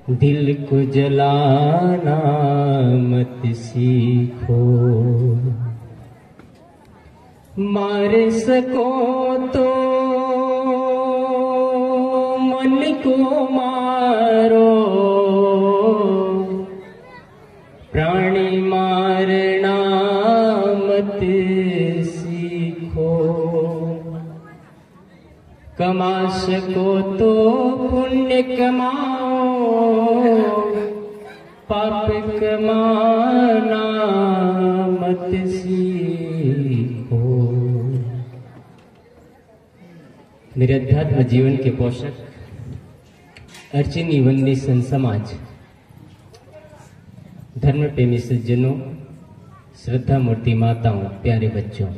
दिल को जलाना मत सीखो, मार सको तो मन को मारो, प्राणी मारना मत सीखो। कमा सको तो पुण्य कमाओ, पाप कमाना मत सीखो। मेरे अध्यात्म जीवन के पोषक अर्चिनी वंदनी संत समाज, धर्म प्रेमी सज्जनों, श्रद्धा मूर्ति माताओं, प्यारे बच्चों,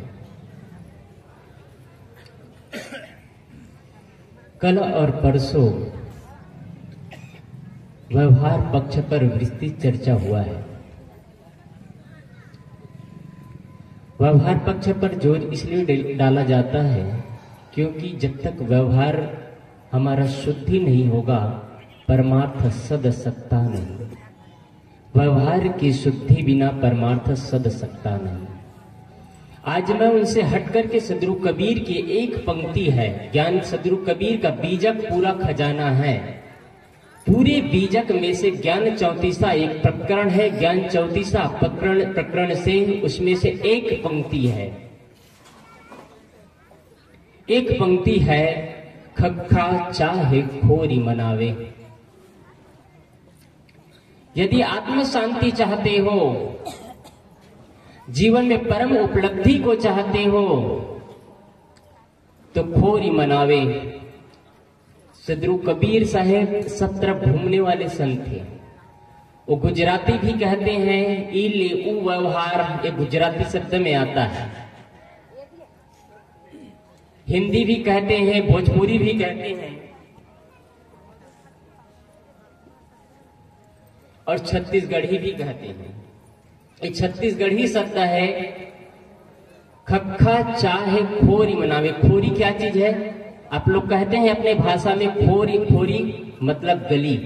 कल और परसों व्यवहार पक्ष पर विस्तृत चर्चा हुआ है। व्यवहार पक्ष पर जोर इसलिए डाला जाता है क्योंकि जब तक व्यवहार हमारा शुद्ध ही नहीं होगा, परमार्थ सद सकता नहीं। व्यवहार की शुद्धि बिना परमार्थ सद सकता नहीं। आज मैं उनसे हटकर के सदगुरु कबीर की एक पंक्ति है, ज्ञान सदगुरु कबीर का बीजक पूरा खजाना है। पूरे बीजक में से ज्ञान 34 एक प्रकरण है, ज्ञान 34 प्रकरण से उसमें से एक पंक्ति है। एक पंक्ति है, खखा चाहे खोरी मनावे। यदि आत्म शांति चाहते हो, जीवन में परम उपलब्धि को चाहते हो, तो खोरी मनावे। सदगुरु कबीर साहेब सब तरफ घूमने वाले संत थे। वो गुजराती भी कहते हैं, ई ले ऊ व्यवहार, ये गुजराती शब्द में आता है। हिंदी भी कहते हैं, भोजपुरी भी कहते हैं, और छत्तीसगढ़ी भी कहते हैं। ये छत्तीसगढ़ी शब्द है, खखा चाहे खोरी मनावे। खोरी क्या चीज है? आप लोग कहते हैं अपने भाषा में खोरी, खोरी मतलब गली।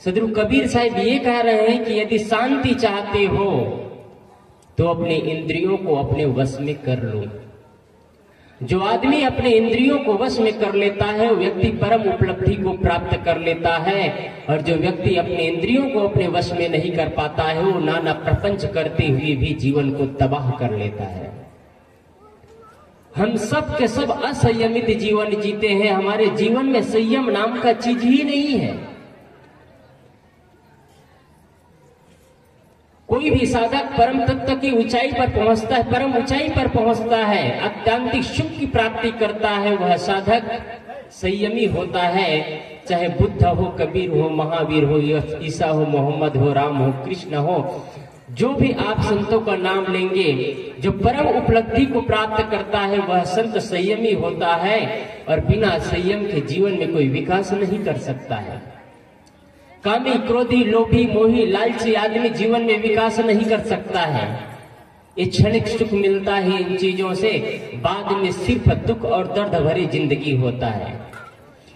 सदगुरु कबीर साहब ये कह रहे हैं कि यदि शांति चाहते हो तो अपने इंद्रियों को अपने वश में कर लो। जो आदमी अपने इंद्रियों को वश में कर लेता है, वो व्यक्ति परम उपलब्धि को प्राप्त कर लेता है। और जो व्यक्ति अपने इंद्रियों को अपने वश में नहीं कर पाता है, वो नाना प्रपंच करते हुए भी जीवन को तबाह कर लेता है। हम सब के सब असंयमित जीवन जीते हैं। हमारे जीवन में संयम नाम का चीज ही नहीं है। कोई भी साधक परम तत्व की ऊंचाई पर पहुंचता है, परम ऊंचाई पर पहुंचता है, अत्यंतिक सुख की प्राप्ति करता है, वह साधक संयमी होता है। चाहे बुद्ध हो, कबीर हो, महावीर हो, ईसा हो, मोहम्मद हो, राम हो, कृष्ण हो, जो भी आप संतों का नाम लेंगे, जो परम उपलब्धि को प्राप्त करता है वह संत संयमी होता है। और बिना संयम के जीवन में कोई विकास नहीं कर सकता है। कामी, क्रोधी, लोभी, मोही, लालची आदमी जीवन में विकास नहीं कर सकता है। ये क्षणिक सुख मिलता है इन चीजों से, बाद में सिर्फ दुख और दर्द भरी जिंदगी होता है।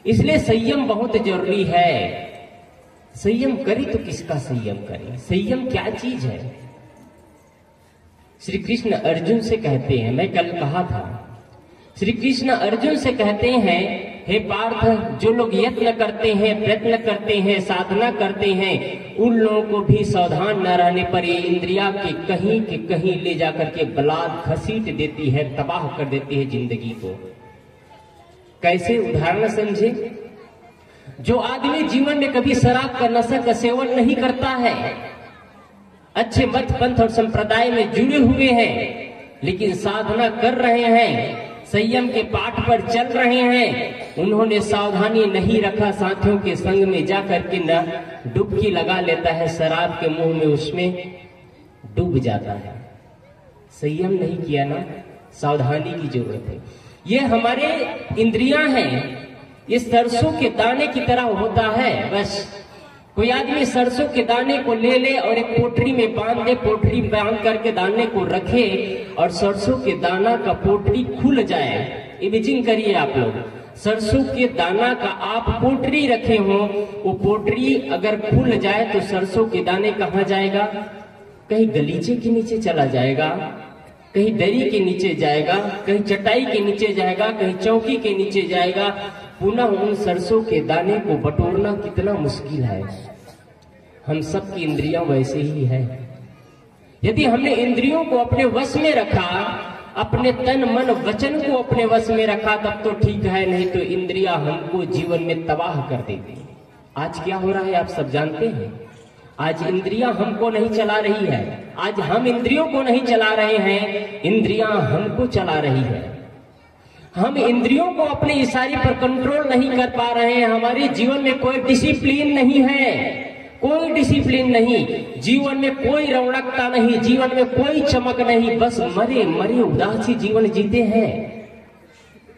इसलिए संयम बहुत जरूरी है। संयम करे तो किसका संयम करे? संयम क्या चीज है? श्री कृष्ण अर्जुन से कहते हैं, मैं कल कहा था, श्री कृष्ण अर्जुन से कहते हैं, हे पार्थ, जो लोग यत्न करते हैं, प्रयत्न करते हैं, साधना करते हैं, उन लोगों को भी सावधान न रहने पर ये इंद्रिया के कहीं ले जाकर के बलात् घसीट देती है, तबाह कर देती है जिंदगी को। कैसे? उदाहरण समझे। जो आदमी जीवन में कभी शराब का नशा का सेवन नहीं करता है, अच्छे मत पंथ और संप्रदाय में जुड़े हुए हैं, लेकिन साधना कर रहे हैं, संयम के पाठ पर चल रहे हैं, उन्होंने सावधानी नहीं रखा, साथियों के संग में जाकर के न डुबकी लगा लेता है, शराब के मुंह में उसमें डूब जाता है। संयम नहीं किया ना, सावधानी की जरूरत है। ये हमारे इंद्रियां हैं, ये सरसों के दाने की तरह होता है। बस कोई आदमी सरसों के दाने को ले ले और एक पोटरी में बांध दे, पोटरी बांध करके दाने को रखे और सरसों के दाना का पोटरी खुल जाए। इमेजिन करिए आप लोग, सरसों के दाना का आप पोटरी रखे हो, वो पोटरी अगर खुल जाए तो सरसों के दाने कहाँ जाएगा? कहीं गलीचे के नीचे चला जाएगा, कहीं दरी के नीचे जाएगा, कहीं चटाई के नीचे जाएगा, कहीं चौकी के नीचे जाएगा। पुनः उन सरसों के दाने को बटोरना कितना मुश्किल है। हम सब की इंद्रियां वैसे ही है। यदि हमने इंद्रियों को अपने वश में रखा, अपने तन मन वचन को अपने वश में रखा, तब तो ठीक है, नहीं तो इंद्रियां हमको जीवन में तबाह कर देती। आज क्या हो रहा है आप सब जानते हैं। आज इंद्रियां हमको नहीं चला रही है, आज हम इंद्रियों को नहीं चला रहे हैं, इंद्रियां हमको चला रही है। हम इंद्रियों को अपने इशारे पर कंट्रोल नहीं कर पा रहे हैं। हमारे जीवन में कोई डिसिप्लिन नहीं है, कोई डिसिप्लिन नहीं, जीवन में कोई रौनकता नहीं, जीवन में कोई चमक नहीं, बस मरे मरे उदासी जीवन जीते हैं।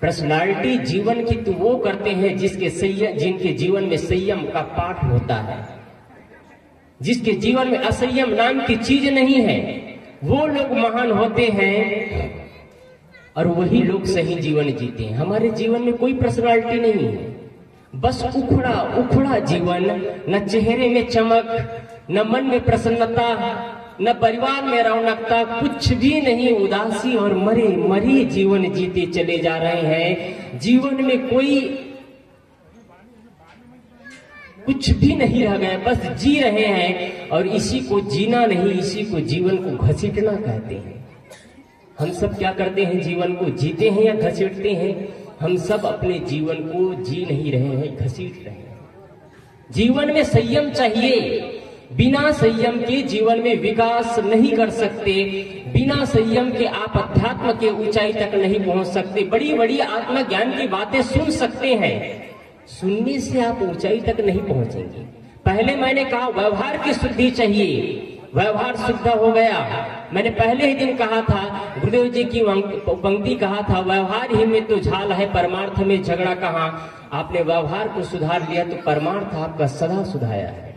पर्सनालिटी जीवन की तो वो करते हैं जिनके जीवन में संयम का पाठ होता है, जिसके जीवन में असंयम नाम की चीज नहीं है, वो लोग महान होते हैं और वही लोग सही जीवन जीते हैं। हमारे जीवन में कोई पर्सनालिटी नहीं है, बस उखड़ा उखड़ा जीवन, न चेहरे में चमक, न मन में प्रसन्नता, न परिवार में रौनकता, कुछ भी नहीं, उदासी और मरे मरे जीवन जीते चले जा रहे हैं। जीवन में कोई कुछ भी नहीं रह गया, बस जी रहे हैं और इसी को जीना नहीं, इसी को जीवन को घसीटना कहते हैं। हम सब क्या करते हैं? जीवन को जीते हैं या घसीटते हैं? हम सब अपने जीवन को जी नहीं रहे हैं, घसीट रहे हैं। जीवन में संयम चाहिए, बिना संयम के जीवन में विकास नहीं कर सकते, बिना संयम के आप अध्यात्म के ऊंचाई तक नहीं पहुंच सकते। बड़ी बड़ी आत्मज्ञान की बातें सुन सकते हैं, सुनने से आप ऊंचाई तक नहीं पहुंचेंगे। पहले मैंने कहा व्यवहार की शुद्धि चाहिए, व्यवहार शुद्ध हो गया। मैंने पहले ही दिन कहा था, गुरुदेव जी की पंक्ति कहा था, व्यवहार ही में तो झाल है, परमार्थ में झगड़ा कहाँ। आपने व्यवहार को सुधार लिया तो परमार्थ आपका सदा सुधाया है।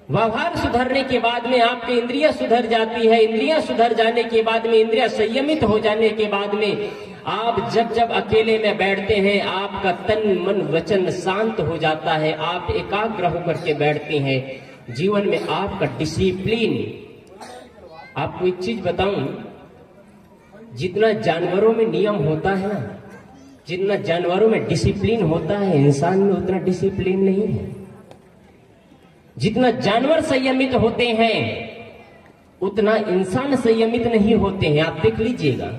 व्यवहार सुधरने के बाद में आपकी इंद्रियां सुधर जाती है, इंद्रियां सुधर जाने के बाद में, इंद्रियां संयमित हो जाने के बाद में, आप जब जब अकेले में बैठते हैं, आपका तन मन वचन शांत हो जाता है, आप एकाग्र होकर के बैठते हैं। जीवन में आपका डिसिप्लिन, आपको एक चीज बताऊं, जितना जानवरों में नियम होता है ना, जितना जानवरों में डिसिप्लिन होता है, इंसान में उतना डिसिप्लिन नहीं है। जितना जानवर संयमित होते हैं उतना इंसान संयमित नहीं होते हैं। आप देख लीजिएगा,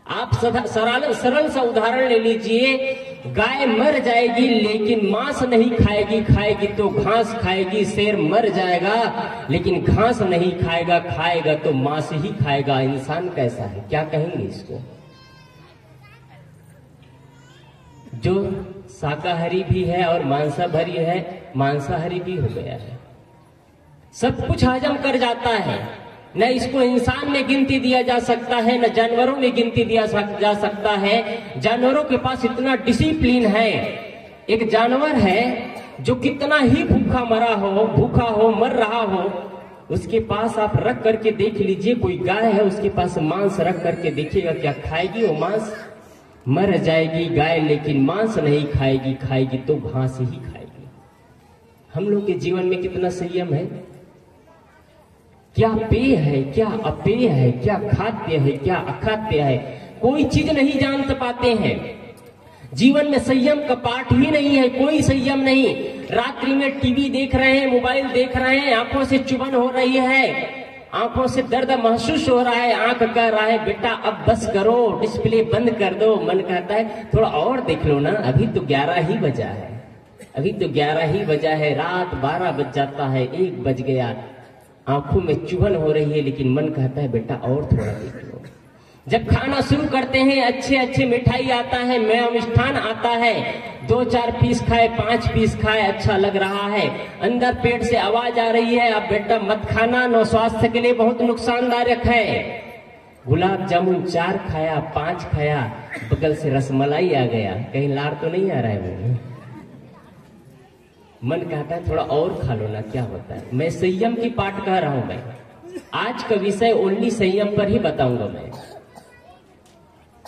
आप सरल सा उदाहरण ले लीजिए, गाय मर जाएगी लेकिन मांस नहीं खाएगी, खाएगी तो घास खाएगी। शेर मर जाएगा लेकिन घास नहीं खाएगा, खाएगा तो मांस ही खाएगा। इंसान कैसा है, क्या कहेंगे इसको? जो शाकाहारी भी है और मांसाहारी भी हो गया है, सब कुछ हजम कर जाता है। न इसको इंसान में गिनती दिया जा सकता है, न जानवरों में गिनती दिया जा सकता है। जानवरों के पास इतना डिसिप्लिन है। एक जानवर है जो कितना ही भूखा हो, मर रहा हो, उसके पास आप रख करके देख लीजिए। कोई गाय है, उसके पास मांस रख करके देखिएगा, क्या खाएगी वो मांस? मर जाएगी गाय लेकिन मांस नहीं खाएगी, खाएगी तो घास ही खाएगी। हम लोग के जीवन में कितना संयम है, क्या पेय है, क्या अपेय है, क्या खाद्य है, क्या अखाद्य है, कोई चीज नहीं जान पाते हैं। जीवन में संयम का पाठ ही नहीं है, कोई संयम नहीं। रात्रि में टीवी देख रहे हैं, मोबाइल देख रहे हैं, आंखों से चुभन हो रही है, आंखों से दर्द महसूस हो रहा है, आंख कह रहा है बेटा अब बस करो, डिस्प्ले बंद कर दो। मन कहता है थोड़ा और देख लो ना, अभी तो 11 ही बजा है, अभी तो 11 ही बजा है। रात 12 बज जाता है, 1 बज गया, आंखों में चुभन हो रही है, लेकिन मन कहता है बेटा और थोड़ा देख लो। जब खाना शुरू करते हैं, अच्छे अच्छे मिठाई आता है, मिष्ठान आता है, 2-4 पीस खाए, 5 पीस खाए, अच्छा लग रहा है, अंदर पेट से आवाज आ रही है अब बेटा मत खाना, नो स्वास्थ्य के लिए बहुत नुकसानदायक है। गुलाब जामुन 4 खाया, 5 खाया, बगल से रसमलाई आ गया, कहीं लाड़ तो नहीं आ रहा है मुझे। मन कहता है थोड़ा और खा लो ना, क्या होता है। मैं संयम की पाठ कह रहा हूं। मैं आज का विषय ओनली संयम पर ही बताऊंगा। मैं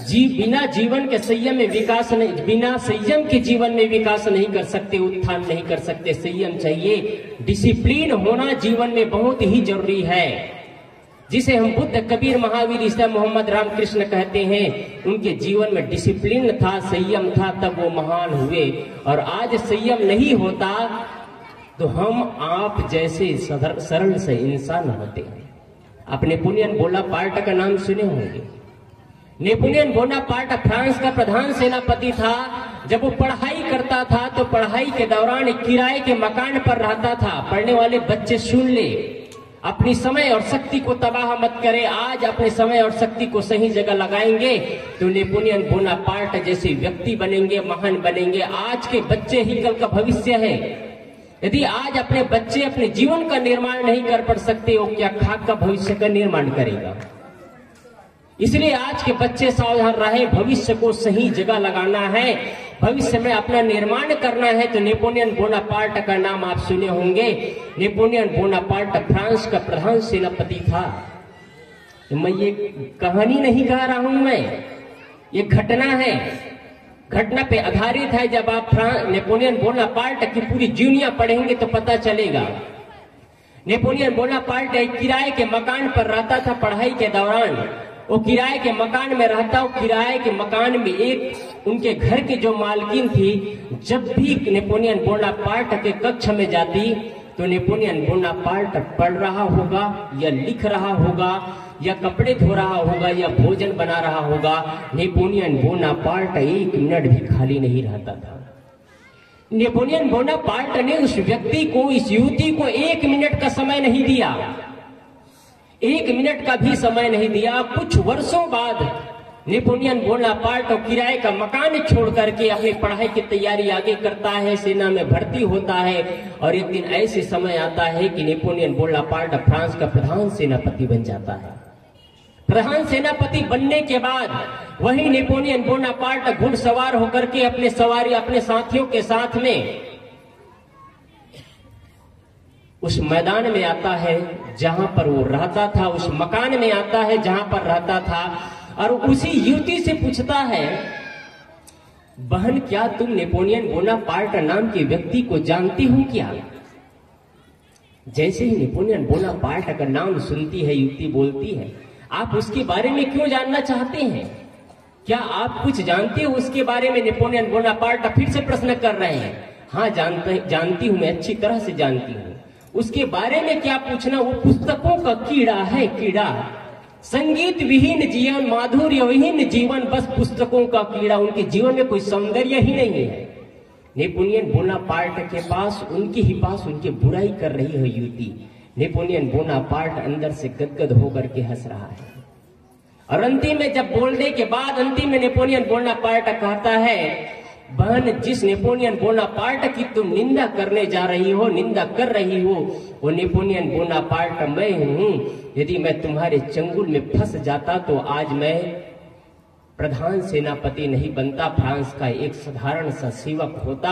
बिना जीवन के संयम में विकास नहीं, बिना संयम के जीवन में विकास नहीं कर सकते, उत्थान नहीं कर सकते। संयम चाहिए, डिसिप्लिन होना जीवन में बहुत ही जरूरी है, जिसे हम बुद्ध, कबीर, महावीर, ईसा, मोहम्मद, रामकृष्ण कहते हैं। उनके जीवन में डिसिप्लिन था, संयम था, तब वो महान हुए। और आज संयम नहीं होता तो हम आप जैसे सरल से इंसान होते हैं। आप नेपोलियन बोनापार्ट का नाम सुने होंगे। नेपोलियन बोनापार्ट फ्रांस का प्रधान सेनापति था। जब वो पढ़ाई करता था तो पढ़ाई के दौरान एक किराए के मकान पर रहता था। पढ़ने वाले बच्चे सुन ले, अपनी समय और शक्ति को तबाह मत करे। आज अपने समय और शक्ति को सही जगह लगाएंगे तो नेपोलियन बोनापार्ट जैसे व्यक्ति बनेंगे, महान बनेंगे। आज के बच्चे ही कल का भविष्य है। यदि आज अपने बच्चे अपने जीवन का निर्माण नहीं कर पा सकते, वो क्या खाक का भविष्य का निर्माण करेगा। इसलिए आज के बच्चे सावधान रहे, भविष्य को सही जगह लगाना है, भविष्य में अपना निर्माण करना है। तो नेपोलियन बोनापार्ट का नाम आप सुने होंगे। नेपोलियन बोनापार्ट फ्रांस का प्रधान सेनापति था। मैं ये कहानी नहीं कह रहा हूं, मैं ये घटना है, घटना पे आधारित है। जब आप नेपोलियन बोनापार्ट की पूरी जीवनी पढ़ेंगे तो पता चलेगा। नेपोलियन बोनापार्ट एक किराए के मकान पर रहता था। पढ़ाई के दौरान वो किराए के मकान में रहता। वो किराए के मकान में एक उनके घर की जो मालकिन थी, जब भी नेपोलियन बोनापार्ट के कक्ष में जाती तो नेपोलियन बोनापार्ट पढ़ रहा होगा या लिख रहा होगा या कपड़े धो रहा होगा या भोजन बना रहा होगा। नेपोलियन बोनापार्ट एक मिनट भी खाली नहीं रहता था। नेपोलियन बोनापार्ट ने उस व्यक्ति को, इस युवती को एक मिनट का समय नहीं दिया, एक मिनट का भी समय नहीं दिया। कुछ वर्षों बाद नेपोलियन बोनापार्ट और किराए का मकान छोड़ करके अपनी पढ़ाई की तैयारी आगे करता है, सेना में भर्ती होता है। और एक दिन ऐसे समय आता है कि नेपोलियन बोनापार्ट फ्रांस का प्रधान सेनापति बन जाता है। प्रधान सेनापति बनने के बाद वही नेपोलियन बोनापार्ट घुड़सवार होकर के अपने साथियों के साथ में उस मैदान में आता है जहां पर वो रहता था, उस मकान में आता है जहां पर रहता था। और उसी युवती से पूछता है, बहन क्या तुम नेपोलियन बोनापार्ट नाम के व्यक्ति को जानती हो क्या? जैसे ही नेपोलियन बोनापार्ट का नाम सुनती है युवती बोलती है, आप उसके बारे में क्यों जानना चाहते हैं? क्या आप कुछ जानते हो उसके बारे में? नेपोलियन बोनापार्ट फिर से प्रश्न कर रहे हैं। हाँ जानती हूं, मैं अच्छी तरह से जानती हूँ। उसके बारे में क्या पूछना, वो पुस्तकों का कीड़ा है, कीड़ा। संगीत विहीन जीवन, माधुर्य विहीन जीवन, बस पुस्तकों का कीड़ा। उनके जीवन में कोई सौंदर्य ही नहीं है। नेपोलियन बोनापार्ट के पास, उनके ही पास उनकी बुराई कर रही है युवती। नेपोलियन बोनापार्ट अंदर से गदगद होकर के हंस रहा है। और अंतिम में जब बोलने के बाद अंतिम में नेपोलियन बोनापार्ट कहता है, बहन जिस नेपोलियन बोनापार्ट की तुम निंदा करने जा रही हो, निंदा कर रही हो, वो नेपोलियन बोनापार्ट मैं हूं। यदि मैं तुम्हारे चंगुल में फंस जाता तो आज मैं प्रधान सेनापति नहीं बनता, फ्रांस का एक साधारण सा सेवक होता,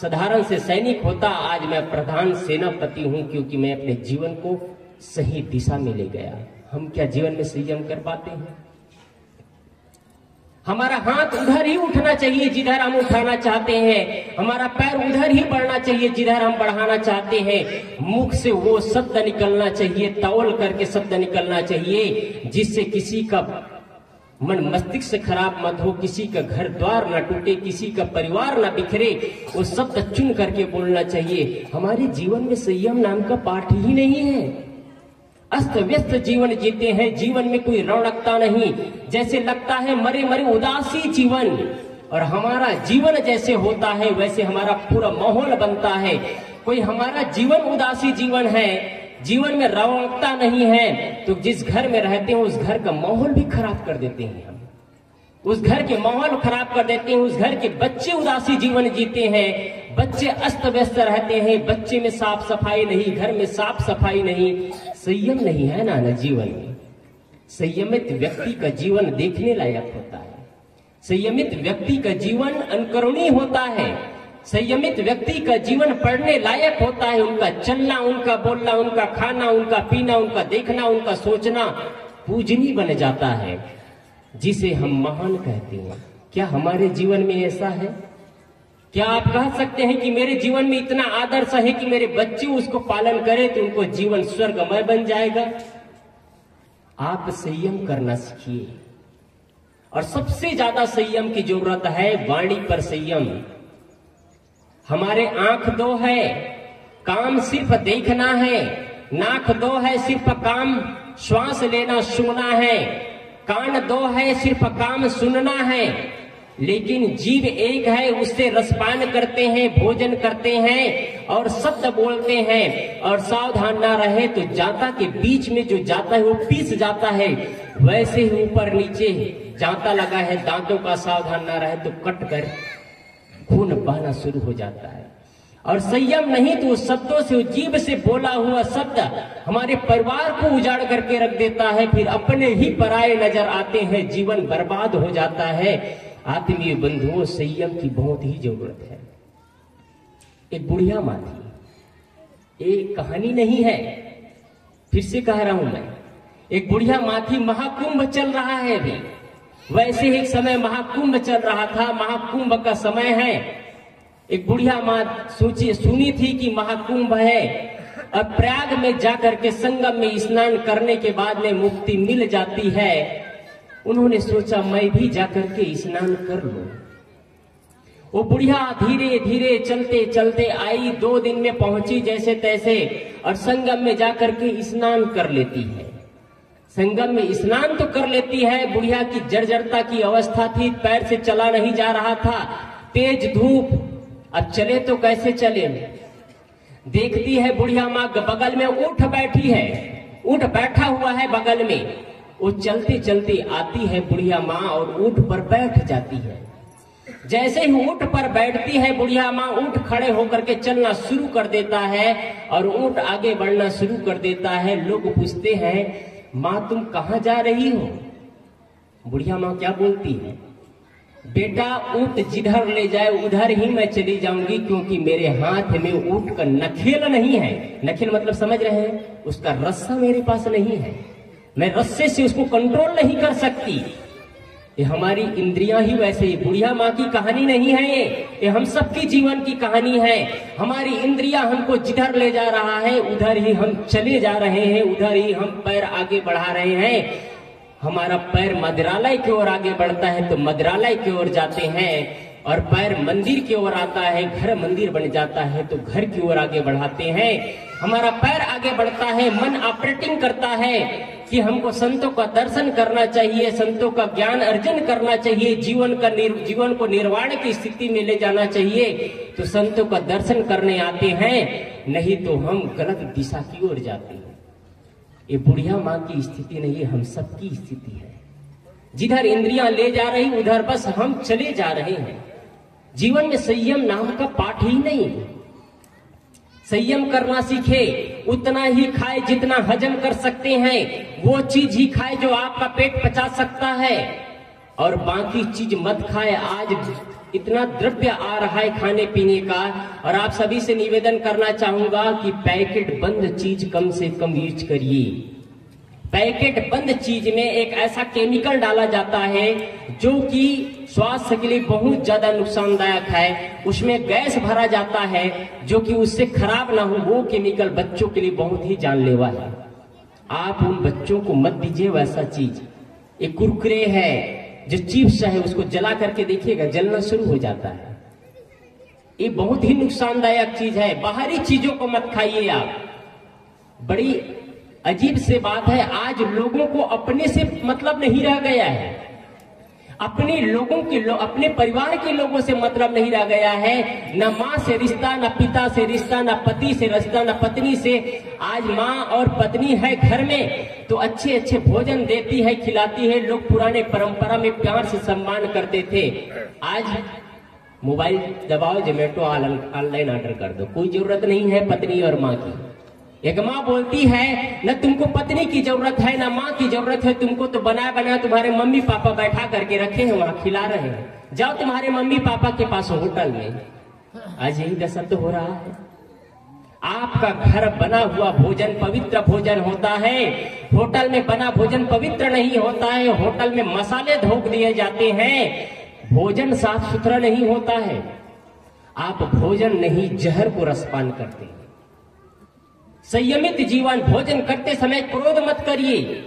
साधारण से सैनिक होता। आज मैं प्रधान सेनापति हूं क्योंकि मैं अपने जीवन को सही दिशा में ले गया। हम क्या जीवन में संयम कर पाते हैं? हमारा हाथ उधर ही उठना चाहिए जिधर हम उठाना चाहते हैं, हमारा पैर उधर ही बढ़ना चाहिए जिधर हम बढ़ाना चाहते हैं। मुख से वो शब्द निकलना चाहिए, तौल करके शब्द निकलना चाहिए जिससे किसी का मन मस्तिष्क खराब मत हो, किसी का घर द्वार ना टूटे, किसी का परिवार ना बिखरे। वो शब्द चुन करके बोलना चाहिए। हमारे जीवन में संयम नाम का पाठ ही नहीं है। अस्त व्यस्त जीवन जीते हैं, जीवन में कोई रौनकता नहीं, जैसे लगता है मरे मरे उदासी जीवन। और हमारा जीवन जैसे होता है वैसे हमारा पूरा माहौल बनता है। कोई हमारा जीवन उदासी जीवन है, जीवन में रौनकता नहीं है, तो जिस घर में रहते हैं उस घर का माहौल भी खराब कर देते हैं हम। उस घर के माहौल खराब कर देते हैं। उस घर के बच्चे उदासी जीवन जीते हैं, बच्चे अस्त व्यस्त रहते हैं, बच्चे में साफ सफाई नहीं, घर में साफ सफाई नहीं, संयम नहीं है ना जीवन में। संयमित व्यक्ति का जीवन देखने लायक होता है। संयमित व्यक्ति का जीवन अनुकरणीय होता है। संयमित व्यक्ति का जीवन पढ़ने लायक होता है। उनका चलना, उनका बोलना, उनका खाना, उनका पीना, उनका देखना, उनका सोचना पूजनीय बन जाता है। जिसे हम महान कहते हैं। क्या हमारे जीवन में ऐसा है? क्या आप कह सकते हैं कि मेरे जीवन में इतना आदर्श है कि मेरे बच्चे उसको पालन करें तो उनको जीवन स्वर्गमय बन जाएगा? आप संयम करना सीखिए, और सबसे ज्यादा संयम की जरूरत है वाणी पर संयम। हमारे आंख दो है, काम सिर्फ देखना है, नाक दो है, सिर्फ काम श्वास लेना सुनना है, कान दो है, सिर्फ काम सुनना है, लेकिन जीव एक है, उससे रसपान करते हैं, भोजन करते हैं और शब्द बोलते हैं। और सावधान ना रहे तो जाता के बीच में जो जाता है वो पीस जाता है, वैसे ही ऊपर नीचे जाता लगा है, दांतों का सावधान ना रहे तो कट कर खून बहना शुरू हो जाता है। और संयम नहीं तो शब्दों से, जीभ से बोला हुआ शब्द हमारे परिवार को उजाड़ करके रख देता है, फिर अपने ही पराये नजर आते हैं, जीवन बर्बाद हो जाता है। आत्मीय बंधुओं, संयम की बहुत ही जरूरत है। एक बुढ़िया माँ थी, एक कहानी नहीं है, फिर से कह रहा हूं मैं। एक बुढ़िया माँ थी, महाकुंभ चल रहा है अभी, वैसे एक समय महाकुंभ चल रहा था, महाकुंभ का समय है। एक बुढ़िया माँ सुनी थी कि महाकुंभ है, और प्रयाग में जाकर के संगम में स्नान करने के बाद में मुक्ति मिल जाती है। उन्होंने सोचा मैं भी जाकर के स्नान कर लूं। वो बुढ़िया धीरे धीरे चलते चलते आई, 2 दिन में पहुंची जैसे तैसे, और संगम में जाकर के स्नान कर लेती है। संगम में स्नान तो कर लेती है, बुढ़िया की जर्जरता की अवस्था थी, पैर से चला नहीं जा रहा था, तेज धूप, अब चले तो कैसे चले। देखती है बुढ़िया माँ बगल में ऊंट बैठी है, ऊंट बैठा हुआ है बगल में। वो चलते चलते आती है बुढ़िया माँ और ऊंट पर बैठ जाती है। जैसे ही ऊंट पर बैठती है बुढ़िया माँ, ऊंट खड़े होकर के चलना शुरू कर देता है और ऊंट आगे बढ़ना शुरू कर देता है। लोग पूछते हैं माँ तुम कहाँ जा रही हो? बुढ़िया माँ क्या बोलती है, बेटा ऊंट जिधर ले जाए उधर ही मैं चली जाऊंगी, क्योंकि मेरे हाथ में ऊंट का नखेल नहीं है। नखेल मतलब समझ रहे हैं, उसका रस्सा मेरे पास नहीं है, मैं रस्से से उसको कंट्रोल नहीं कर सकती। ये हमारी इंद्रियां ही वैसे ही, बुढ़िया माँ की कहानी नहीं है ये हम सबकी जीवन की कहानी है। हमारी इंद्रियां हमको जिधर ले जा रहा है उधर ही हम चले जा रहे हैं, उधर ही हम पैर आगे बढ़ा रहे हैं। हमारा पैर मदिरालय की ओर आगे बढ़ता है तो मदिरालय की ओर जाते हैं, और पैर मंदिर की ओर आता है, घर मंदिर बन जाता है तो घर की ओर आगे बढ़ाते हैं। हमारा पैर आगे बढ़ता है, मन ऑपरेटिंग करता है कि हमको संतों का दर्शन करना चाहिए, संतों का ज्ञान अर्जन करना चाहिए, जीवन को निर्वाण की स्थिति में ले जाना चाहिए, तो संतों का दर्शन करने आते हैं, नहीं तो हम गलत दिशा की ओर जाते हैं। ये बुढ़िया माँ की स्थिति नहीं है, हम सबकी स्थिति है। जिधर इंद्रियां ले जा रही उधर बस हम चले जा रहे हैं। जीवन में संयम नाम का पाठ ही नहीं। संयम करना सीखे, उतना ही खाए जितना हजम कर सकते हैं, वो चीज ही खाए जो आपका पेट पचा सकता है, और बाकी चीज मत खाए। आज इतना द्रव्य आ रहा है खाने पीने का, और आप सभी से निवेदन करना चाहूंगा कि पैकेट बंद चीज कम से कम यूज करिए। पैकेट बंद चीज में एक ऐसा केमिकल डाला जाता है जो कि स्वास्थ्य के लिए बहुत ज्यादा नुकसानदायक है। उसमें गैस भरा जाता है जो कि उससे खराब ना हो, वो केमिकल बच्चों के लिए बहुत ही जानलेवा है। आप उन बच्चों को मत दीजिए वैसा चीज। एक कुरकुरे है जो चिप्स है, उसको जला करके देखिएगा जलना शुरू हो जाता है। ये बहुत ही नुकसानदायक चीज है। बाहरी चीजों को मत खाइए आप। बड़ी अजीब से बात है, आज लोगों को अपने से मतलब नहीं रह गया है, अपने लोगों के अपने परिवार के लोगों से मतलब नहीं रह गया है। न माँ से रिश्ता, न पिता से रिश्ता, न पति से रिश्ता, न पत्नी से। आज माँ और पत्नी है घर में तो अच्छे अच्छे भोजन देती है, खिलाती है। लोग पुराने परंपरा में प्यार से सम्मान करते थे। आज मोबाइल दबाओ, जोमेटो ऑनलाइन ऑर्डर कर दो, कोई जरूरत नहीं है पत्नी और माँ की। एक माँ बोलती है न तुमको पत्नी की जरूरत है न माँ की जरूरत है, तुमको तो बनाया बनाया तुम्हारे मम्मी पापा बैठा करके रखे हैं, वहां खिला रहे हैं, जाओ तुम्हारे मम्मी पापा के पास होटल में। आज यही दशा तो हो रहा है। आप आपका घर बना हुआ भोजन पवित्र भोजन होता है। होटल में बना भोजन पवित्र नहीं होता है। होटल में मसाले धोक दिए जाते हैं, भोजन साफ सुथरा नहीं होता है। आप भोजन नहीं जहर को रसपान करते हैं। संयमित जीवन, भोजन करते समय क्रोध मत करिए।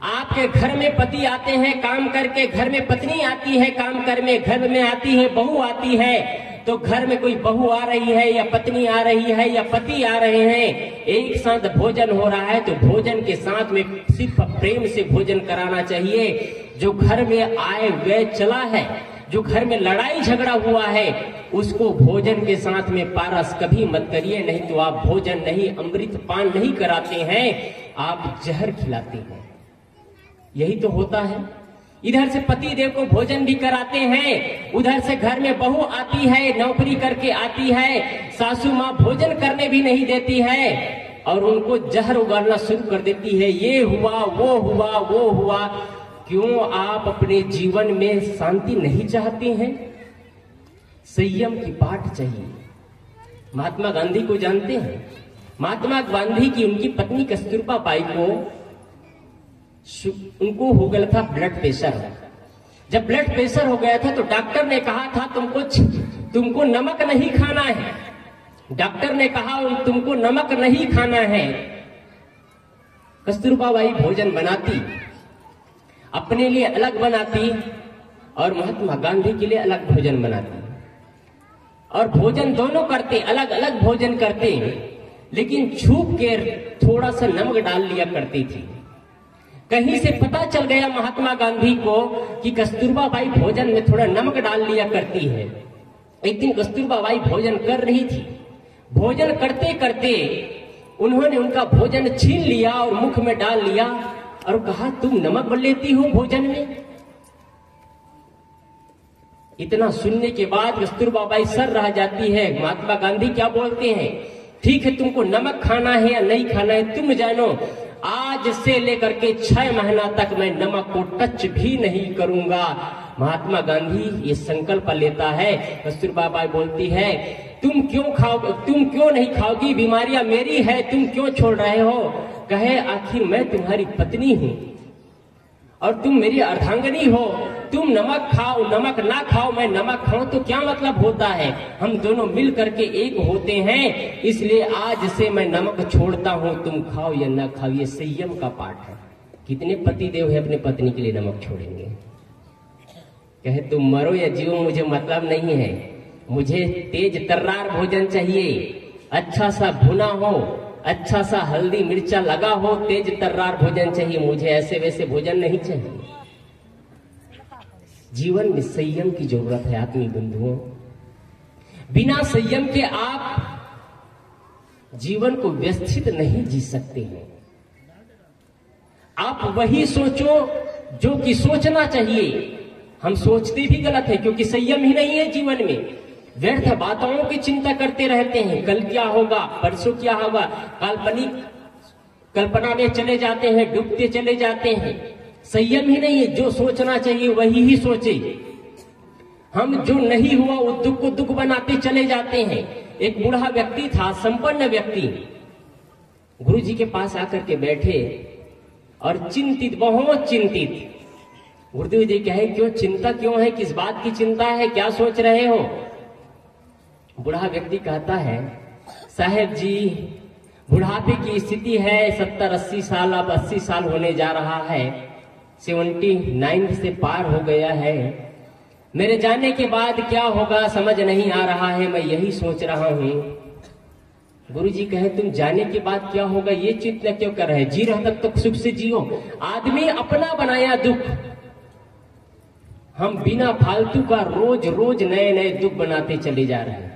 आपके घर में पति आते हैं काम करके, घर में पत्नी आती है काम करने, घर में आती है बहू आती है, तो घर में कोई बहू आ रही है या पत्नी आ रही है या पति आ रहे हैं, एक साथ भोजन हो रहा है, तो भोजन के साथ में सिर्फ प्रेम से भोजन कराना चाहिए। जो घर में आए वे चला है, जो घर में लड़ाई झगड़ा हुआ है, उसको भोजन के साथ में पारस कभी मत करिए, नहीं तो आप भोजन नहीं, अमृत पान नहीं कराते हैं, आप जहर खिलाते हैं। यही तो होता है। इधर से पति देव को भोजन भी कराते हैं, उधर से घर में बहू आती है, नौकरी करके आती है, सासू माँ भोजन करने भी नहीं देती है और उनको जहर उगाड़ना शुरू कर देती है। ये हुआ, वो हुआ, वो हुआ। क्यों आप अपने जीवन में शांति नहीं चाहते हैं? संयम की पाठ चाहिए। महात्मा गांधी को जानते हैं? महात्मा गांधी की उनकी पत्नी कस्तूरबा बाई को उनको हो गया था ब्लड प्रेशर। जब ब्लड प्रेशर हो गया था तो डॉक्टर ने कहा था तुमको नमक नहीं खाना है। डॉक्टर ने कहा तुमको नमक नहीं खाना है। कस्तूरबा बाई भोजन बनाती, अपने लिए अलग बनाती और महात्मा गांधी के लिए अलग भोजन बनाती, और भोजन दोनों करते, अलग अलग भोजन करते, लेकिन छुप के थोड़ा सा नमक डाल लिया करती थी। कहीं से पता चल गया महात्मा गांधी को कि कस्तूरबा बाई भोजन में थोड़ा नमक डाल लिया करती है। एक दिन कस्तूरबा बाई भोजन कर रही थी, भोजन करते करते उन्होंने उनका भोजन छीन लिया और मुख में डाल लिया और कहा तुम नमक लेती हो भोजन में। इतना सुनने के बाद कस्तूरबा बाई सर रह जाती है। महात्मा गांधी क्या बोलते हैं, ठीक है तुमको नमक खाना है या नहीं खाना है तुम जानो, आज से लेकर के 6 महीना तक मैं नमक को टच भी नहीं करूंगा। महात्मा गांधी ये संकल्प लेता है। कस्तूरबा बाई बोलती है तुम क्यों नहीं खाओगी, बीमारियां मेरी है, तुम क्यों छोड़ रहे हो? कहे आखिर मैं तुम्हारी पत्नी हूं और तुम मेरी अर्धांगिनी हो, तुम नमक खाओ नमक ना खाओ, मैं नमक खाऊं तो क्या मतलब होता है? हम दोनों मिल करके एक होते हैं, इसलिए आज से मैं नमक छोड़ता हूं, तुम खाओ या ना खाओ। ये संयम का पाठ है। कितने पति देव है अपने पत्नी के लिए नमक छोड़ेंगे? कहे तुम मरो या जियो मुझे मतलब नहीं है, मुझे तेज तर्रार भोजन चाहिए, अच्छा सा भुना हो, अच्छा सा हल्दी मिर्चा लगा हो, तेज तर्रार भोजन चाहिए, मुझे ऐसे वैसे भोजन नहीं चाहिए। जीवन में संयम की जरूरत है आत्मीय बंधुओं। बिना संयम के आप जीवन को व्यवस्थित नहीं जी सकते हैं। आप वही सोचो जो कि सोचना चाहिए। हम सोचते भी गलत है क्योंकि संयम ही नहीं है जीवन में। व्यर्थ बातों की चिंता करते रहते हैं, कल क्या होगा, परसों क्या होगा, काल्पनिक कल्पना में चले जाते हैं, डूबते चले जाते हैं। संयम ही नहीं है, जो सोचना चाहिए वही ही सोचे। हम जो नहीं हुआ वो दुख को दुख बनाते चले जाते हैं। एक बूढ़ा व्यक्ति था, संपन्न व्यक्ति, गुरुजी के पास आकर के बैठे और चिंतित, बहुत चिंतित। गुरुदेव जी कहे क्यों चिंता क्यों है, किस बात की चिंता है, क्या सोच रहे हो? बूढ़ा व्यक्ति कहता है साहब जी बुढ़ापे की स्थिति है, 70-80 साल, अब 80 साल होने जा रहा है, 79 से पार हो गया है, मेरे जाने के बाद क्या होगा समझ नहीं आ रहा है, मैं यही सोच रहा हूं। गुरुजी कहे तुम जाने के बाद क्या होगा ये चिंता क्यों कर रहे, जी रहा तक तो सुख से जियो। आदमी अपना बनाया दुख, हम बिना फालतू का रोज रोज नए नए दुख बनाते चले जा रहे हैं।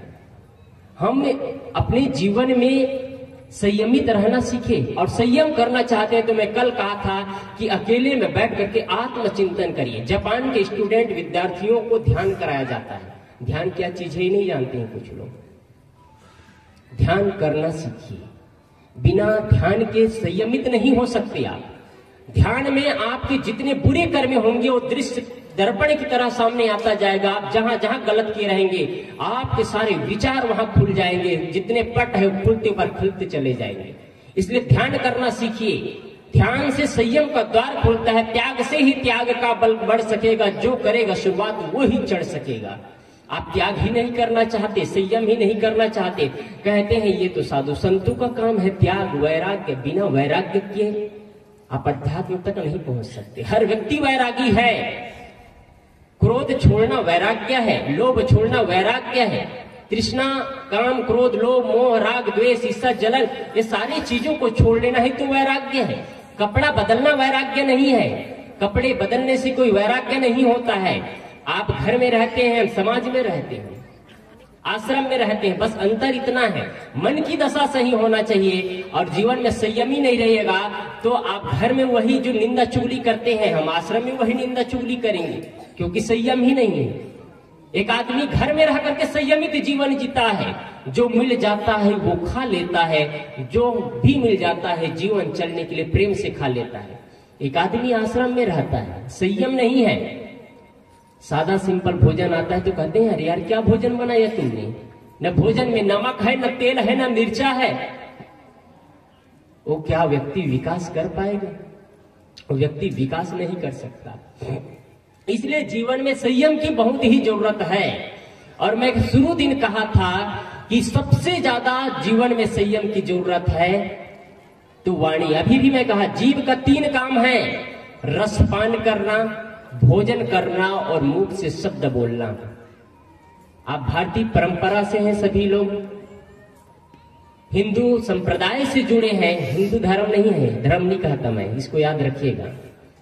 हम अपने जीवन में संयमित रहना सीखे और संयम करना चाहते हैं तो मैं कल कहा था कि अकेले में बैठ करके आत्मचिंतन करिए। जापान के स्टूडेंट विद्यार्थियों को ध्यान कराया जाता है। ध्यान क्या चीज है नहीं जानते हैं कुछ लोग। ध्यान करना सीखिए। बिना ध्यान के संयमित नहीं हो सकते आप। ध्यान में आपके जितने बुरे कर्म होंगे वो दर्पण की तरह सामने आता जाएगा। आप जहां जहां गलत किए रहेंगे आपके सारे विचार वहां खुल जाएंगे, जितने पट है खुलते पर खुलते चले जाएंगे। इसलिए ध्यान करना सीखिए। ध्यान से संयम का द्वार खुलता है। त्याग से ही त्याग का बल बढ़ सकेगा। जो करेगा शुरुआत वो ही चढ़ सकेगा। आप त्याग ही नहीं करना चाहते, संयम ही नहीं करना चाहते, कहते हैं ये तो साधु संतों का काम है त्याग वैराग्य। बिना वैराग्य के आप अध्यात्म तक नहीं पहुंच सकते। हर व्यक्ति वैरागी है। क्रोध छोड़ना वैराग्य है, लोभ छोड़ना वैराग्य है। तृष्णा, काम, क्रोध, लोभ, मोह, राग, द्वेष, ईर्ष्या, जलन, ये सारी चीजों को छोड़ लेना ही तो वैराग्य है। कपड़ा बदलना वैराग्य नहीं है। कपड़े बदलने से कोई वैराग्य नहीं होता है। आप घर में रहते हैं, समाज में रहते हैं, आश्रम में रहते हैं, बस अंतर इतना है मन की दशा सही होना चाहिए। और जीवन में संयमी नहीं रहेगा तो आप घर में वही जो निंदा चुगली करते हैं, हम आश्रम में वही निंदा चुगली करेंगे, क्योंकि संयम ही नहीं है। एक आदमी घर में रह करके संयमित जीवन जीता है। जो मिल जाता है वो खा लेता है, जो भी मिल जाता है जीवन चलने के लिए प्रेम से खा लेता है। एक आदमी आश्रम में रहता है, संयम नहीं है। सादा सिंपल भोजन आता है तो कहते हैं अरे यार क्या भोजन बनाया तुमने, न भोजन में नमक है, न तेल है, न मिर्चा है। वो क्या व्यक्ति विकास कर पाएगा? वो व्यक्ति विकास नहीं कर सकता। इसलिए जीवन में संयम की बहुत ही जरूरत है। और मैं शुरू दिन कहा था कि सबसे ज्यादा जीवन में संयम की जरूरत है तो वाणी। अभी भी मैं कहा जीव का 3 काम है, रसपान करना, भोजन करना और मुख से शब्द बोलना। आप भारतीय परंपरा से हैं सभी लोग, हिंदू संप्रदाय से जुड़े हैं। हिंदू धर्म नहीं है, धर्म नहीं कहता मैं, इसको याद रखिएगा।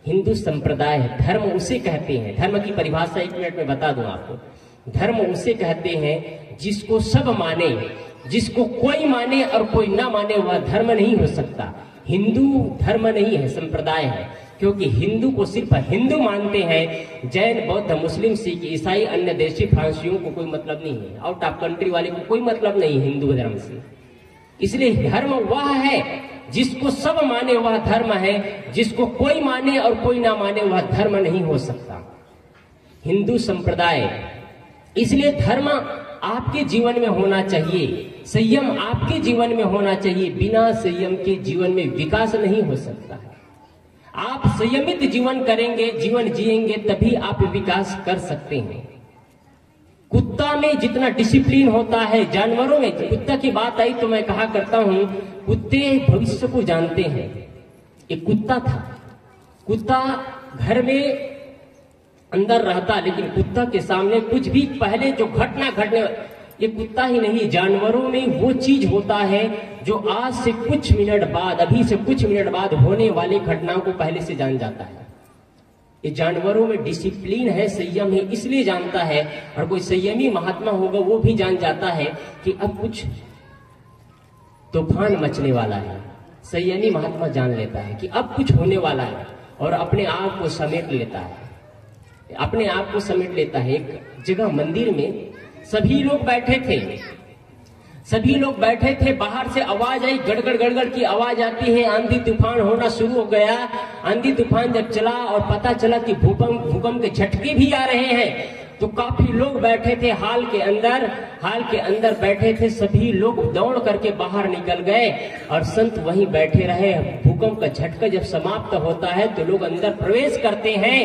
हिंदू संप्रदाय है, धर्म उसे कहते हैं। धर्म की परिभाषा 1 मिनट में बता दूं आपको। धर्म उसे कहते हैं जिसको सब माने, जिसको कोई माने और कोई ना माने वह धर्म नहीं हो सकता। हिंदू धर्म नहीं है, संप्रदाय है। क्योंकि हिंदू को सिर्फ हिंदू मानते हैं, जैन, बौद्ध, मुस्लिम, सिख, ईसाई, अन्य देशी, फ्रांसियों को कोई मतलब नहीं है, आउट ऑफ कंट्री वाले को कोई मतलब नहीं है हिंदू धर्म से। इसलिए धर्म वह है जिसको सब माने वह धर्म है, जिसको कोई माने और कोई ना माने वह धर्म नहीं हो सकता, हिंदू संप्रदाय। इसलिए धर्म आपके जीवन में होना चाहिए, संयम आपके जीवन में होना चाहिए। बिना संयम के जीवन में विकास नहीं हो सकता है। आप संयमित जीवन करेंगे, जीवन जिएंगे, तभी आप विकास कर सकते हैं। कुत्ता में जितना डिसिप्लिन होता है, जानवरों में, कुत्ता की बात आई तो मैं कहा करता हूं कुत्ते भविष्य को जानते हैं। एक कुत्ता था, कुत्ता घर में अंदर रहता, लेकिन कुत्ता के सामने कुछ भी पहले जो घटना घटने, ये कुत्ता ही नहीं जानवरों में वो चीज होता है जो आज से कुछ मिनट बाद, अभी से कुछ मिनट बाद होने वाली घटनाओं को पहले से जान जाता है। ये जानवरों में डिसिप्लिन है, संयम है, इसलिए जानता है। और कोई संयमी महात्मा होगा वो भी जान जाता है कि अब कुछ तूफान मचने वाला है। संयमी महात्मा जान लेता है कि अब कुछ होने वाला है और अपने आप को समेट लेता है, अपने आप को समेट लेता है। एक जगह मंदिर में सभी लोग बैठे थे, सभी लोग बैठे थे, बाहर से आवाज आई, गड़गड़ गड़गड़ की आवाज आती है, आंधी तूफान होना शुरू हो गया। आंधी तूफान जब चला और पता चला कि भूकंप के झटके भी आ रहे हैं, तो काफी लोग बैठे थे हाल के अंदर बैठे थे। सभी लोग दौड़ करके बाहर निकल गए और संत वहीं बैठे रहे। भूकंप का झटका जब समाप्त होता है तो लोग अंदर प्रवेश करते हैं,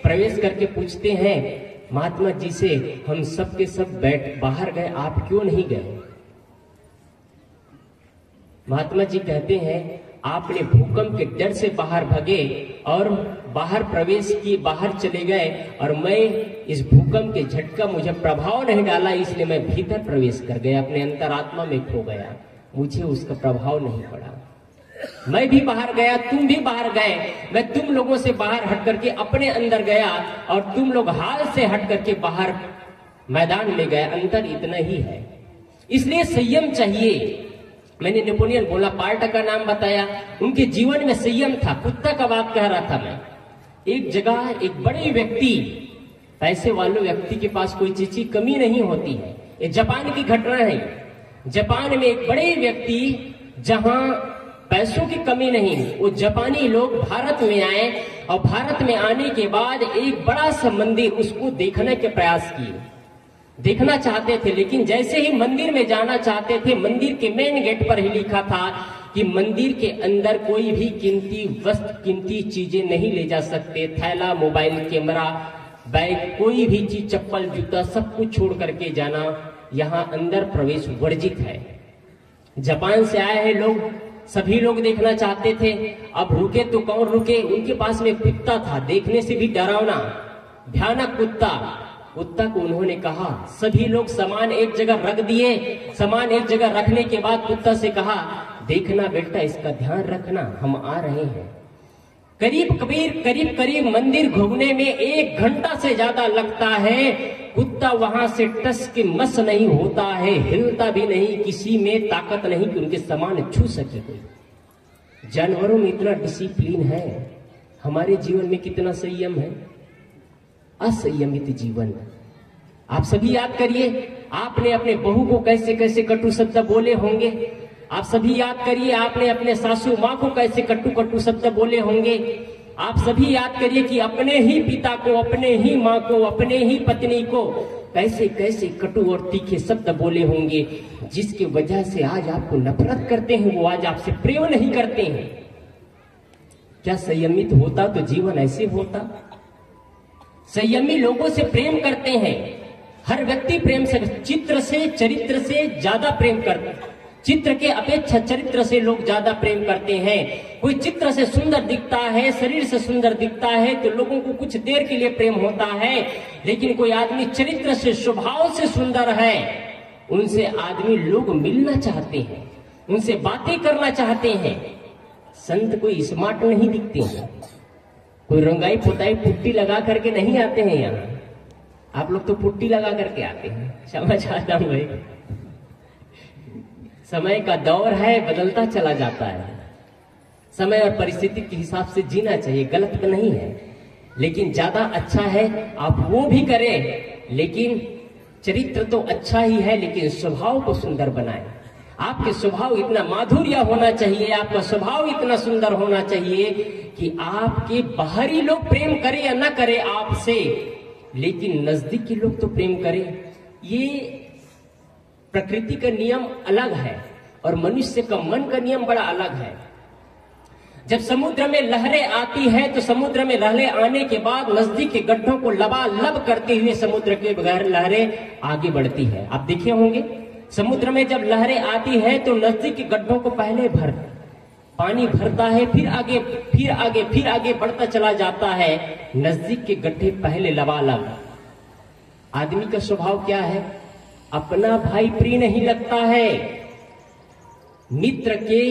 प्रवेश करके पूछते हैं महात्मा जी से, हम सब के सब बाहर गए, आप क्यों नहीं गए? महात्मा जी कहते हैं आपने भूकंप के डर से बाहर भगे और बाहर प्रवेश किए, बाहर चले गए, और मैं इस भूकंप के झटका मुझे प्रभाव नहीं डाला, इसलिए मैं भीतर प्रवेश कर गया, अपने अंतरात्मा में खो गया, मुझे उसका प्रभाव नहीं पड़ा। मैं भी बाहर गया, तुम भी बाहर गए, मैं तुम लोगों से बाहर हट करके अपने अंदर गया और तुम लोग हाल से हट करके बाहर मैदान में गए, अंतर इतना ही है। इसलिए संयम चाहिए। मैंने नेपोलियन बोनापार्ट का नाम बताया, उनके जीवन में संयम था। कुत्ता का बात कह रहा था मैं। एक जगह एक बड़े व्यक्ति, पैसे वाले व्यक्ति के पास कोई चीज की कमी नहीं होती है। ये जापान की घटना है। जापान में एक बड़े व्यक्ति जहां पैसों की कमी नहीं। वो जापानी लोग भारत में आए और भारत में आने के बाद एक बड़ा सा मंदिर उसको देखने के प्रयास किए, देखना चाहते थे। लेकिन जैसे ही मंदिर में जाना चाहते थे, मंदिर के मेन गेट पर ही लिखा था कि मंदिर के अंदर कोई भी कीमती वस्तु, कीमती चीजें नहीं ले जा सकते। थैला, मोबाइल, कैमरा, बैग, कोई भी चीज, चप्पल, जूता, सब कुछ छोड़ करके जाना, यहाँ अंदर प्रवेश वर्जित है। जापान से आए हैं लोग, सभी लोग देखना चाहते थे। अब रुके तो कौन रुके, उनके पास में कुत्ता था, देखने से भी डरावना, भयानक कुत्ता। कुत्ता को उन्होंने कहा, सभी लोग सामान एक जगह रख दिए। सामान एक जगह रखने के बाद कुत्ता से कहा, देखना बेटा, इसका ध्यान रखना, हम आ रहे हैं। करीब मंदिर घूमने में 1 घंटा से ज्यादा लगता है। कुत्ता वहां से टस के मस नहीं होता है, हिलता भी नहीं, किसी में ताकत नहीं कि उनके सामान छू सके कोई। जानवरों में इतना डिसिप्लिन है, हमारे जीवन में कितना संयम है। असंयमित जीवन। आप सभी याद करिए, आपने अपने बहू को कैसे कैसे कटु शब्द बोले होंगे। आप सभी याद करिए, आपने अपने सासू माँ को कैसे कटु शब्द बोले होंगे। आप सभी याद करिए कि अपने ही पिता को, अपने ही माँ को, अपने ही पत्नी को कैसे कैसे कटु और तीखे शब्द बोले होंगे, जिसकी वजह से आज आपको नफरत करते हैं, वो आज आपसे प्रेम नहीं करते हैं। क्या संयमित होता तो जीवन ऐसे होता? संयमी लोगों से प्रेम करते हैं। हर व्यक्ति प्रेम से, चित्र से, चरित्र से ज्यादा प्रेम करते हैं। चित्र के अपेक्षा चरित्र से लोग ज्यादा प्रेम करते हैं। कोई चित्र से सुंदर दिखता है, शरीर से सुंदर दिखता है तो लोगों को कुछ देर के लिए प्रेम होता है। लेकिन कोई आदमी चरित्र से, स्वभाव से सुंदर है, उनसे आदमी लोग मिलना चाहते हैं, उनसे बातें करना चाहते हैं। संत कोई स्मार्ट नहीं दिखते हैं, कोई रंगाई पुताई पुट्टी लगा करके नहीं आते हैं यहाँ। आप लोग तो पुट्टी लगा करके आते हैं, समझ आता हूँ भाई। समय का दौर है, बदलता चला जाता है। समय और परिस्थिति के हिसाब से जीना चाहिए, गलत तो नहीं है, लेकिन ज्यादा अच्छा है आप वो भी करें। लेकिन चरित्र तो अच्छा ही है, लेकिन स्वभाव को सुंदर बनाएं। आपके स्वभाव इतना माधुर्य होना चाहिए, आपका स्वभाव इतना सुंदर होना चाहिए कि आपके बाहरी लोग प्रेम करें या ना करें आपसे, लेकिन नजदीक के लोग तो प्रेम करें। ये प्रकृति का नियम अलग है और मनुष्य का मन का नियम बड़ा अलग है। जब समुद्र में लहरें आती है तो समुद्र में लहरें आने के बाद नजदीक के गड्ढों को लबालब करते हुए समुद्र के बगैर लहरें आगे बढ़ती है। आप देखे होंगे, समुद्र में जब लहरें आती है तो नजदीक के गड्ढों को पहले पानी भरता है, फिर आगे फिर आगे फिर आगे बढ़ता चला जाता है। नजदीक के गड्ढे पहले लबालब। आदमी का स्वभाव क्या है? अपना भाई प्रिय नहीं लगता है, मित्र के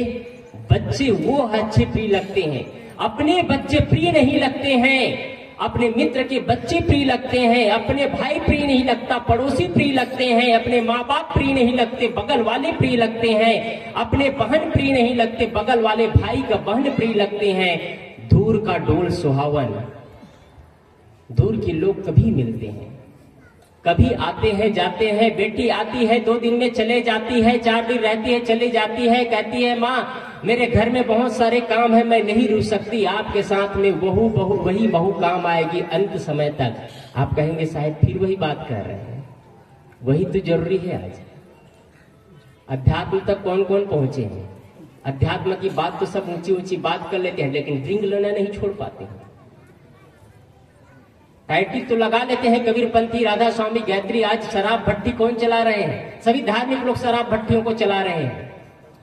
बच्चे वो अच्छे प्रिय लगते हैं। अपने बच्चे प्रिय नहीं लगते हैं, अपने मित्र के बच्चे प्रिय लगते हैं। अपने भाई प्रिय नहीं लगता, पड़ोसी प्रिय लगते हैं। अपने माँ बाप प्रिय नहीं लगते, बगल वाले प्रिय लगते हैं। अपने बहन प्रिय नहीं लगते, बगल वाले भाई का बहन प्रिय लगते हैं। दूर का डोल सुहावन। दूर के लोग कभी मिलते हैं, कभी आते हैं जाते हैं। बेटी आती है 2 दिन में चले जाती है, 4 दिन रहती है चले जाती है, कहती है माँ मेरे घर में बहुत सारे काम है, मैं नहीं रुक सकती, आपके साथ में वही बहू काम आएगी अंत समय तक। आप कहेंगे शायद फिर वही बात कर रहे हैं, वही तो जरूरी है। आज अध्यात्म तक कौन कौन पहुंचे हैं? अध्यात्म की बात तो सब ऊंची ऊंची बात कर लेते हैं, लेकिन ड्रिंक लेना नहीं छोड़ पाते हैं। टाइटल तो लगा लेते हैं कबीरपंथी, राधा स्वामी, गायत्री। आज शराब भट्टी कौन चला रहे हैं? सभी धार्मिक लोग शराब भट्टियों को चला रहे हैं।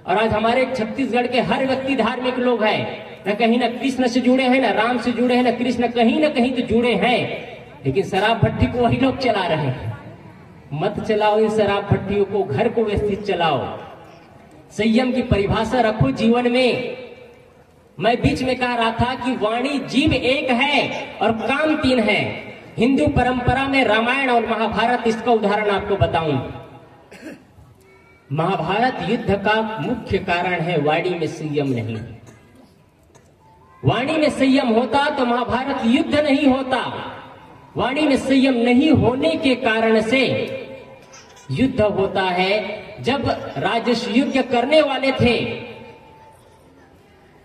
और आज हमारे छत्तीसगढ़ के हर व्यक्ति धार्मिक लोग हैं, न कहीं न कृष्ण से जुड़े हैं, न राम से जुड़े हैं, न कृष्ण कहीं न कहीं तो जुड़े हैं, लेकिन शराब भट्टी को वही लोग चला रहे हैं। मत चलाओ इन शराब भट्टियों को, घर को व्यवस्थित चलाओ। संयम की परिभाषा रखो जीवन में। मैं बीच में कह रहा था कि वाणी जीव एक है और काम 3 है। हिंदू परंपरा में रामायण और महाभारत, इसका उदाहरण आपको बताऊं। महाभारत युद्ध का मुख्य कारण है वाणी में संयम नहीं। वाणी में संयम होता तो महाभारत युद्ध नहीं होता। वाणी में संयम नहीं होने के कारण से युद्ध होता है। जब राजस युद्ध करने वाले थे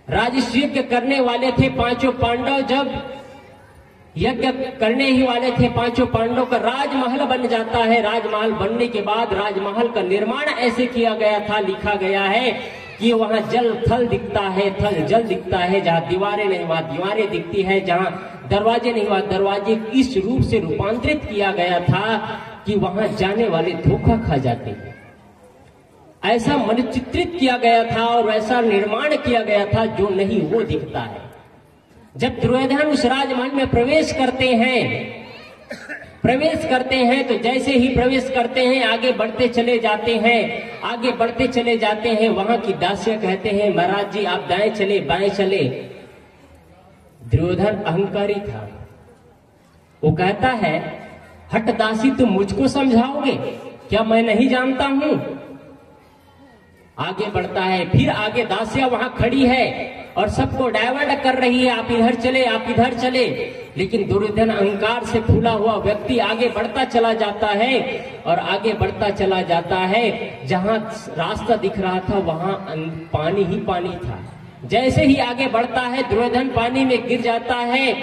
राजस्व करने वाले थे पांचों पांडव। जब यज्ञ करने ही वाले थे पांचों पांडव का राजमहल बन जाता है। राजमहल बनने के बाद राजमहल का निर्माण ऐसे किया गया था, लिखा गया है कि वहां जल थल दिखता है, थल जल दिखता है। जहां दीवारें नहीं वहां दीवारें दिखती है, जहां दरवाजे नहीं वहां दरवाजे। इस रूप से रूपांतरित किया गया था कि वहां जाने वाले धोखा खा जाते हैं। ऐसा मनचित्रित किया गया था और वैसा निर्माण किया गया था जो नहीं वो दिखता है। जब दुर्योधन उस राजमहल में प्रवेश करते हैं तो जैसे ही प्रवेश करते हैं आगे बढ़ते चले जाते हैं, आगे बढ़ते चले जाते हैं। वहां की दासियां कहते हैं महाराज जी आप दाएं चले बाएं चले। दुर्योधन अहंकारी था, वो कहता है हट दासी तुम मुझको समझाओगे क्या, मैं नहीं जानता हूं। आगे बढ़ता है, फिर आगे दासियां वहां खड़ी है और सबको डाइवर्ट कर रही है, आप इधर चले आप इधर चले। लेकिन दुर्योधन अहंकार से फूला हुआ व्यक्ति आगे बढ़ता चला जाता है और आगे बढ़ता चला जाता है। जहां रास्ता दिख रहा था वहां पानी ही पानी था। जैसे ही आगे बढ़ता है दुर्योधन पानी में गिर जाता है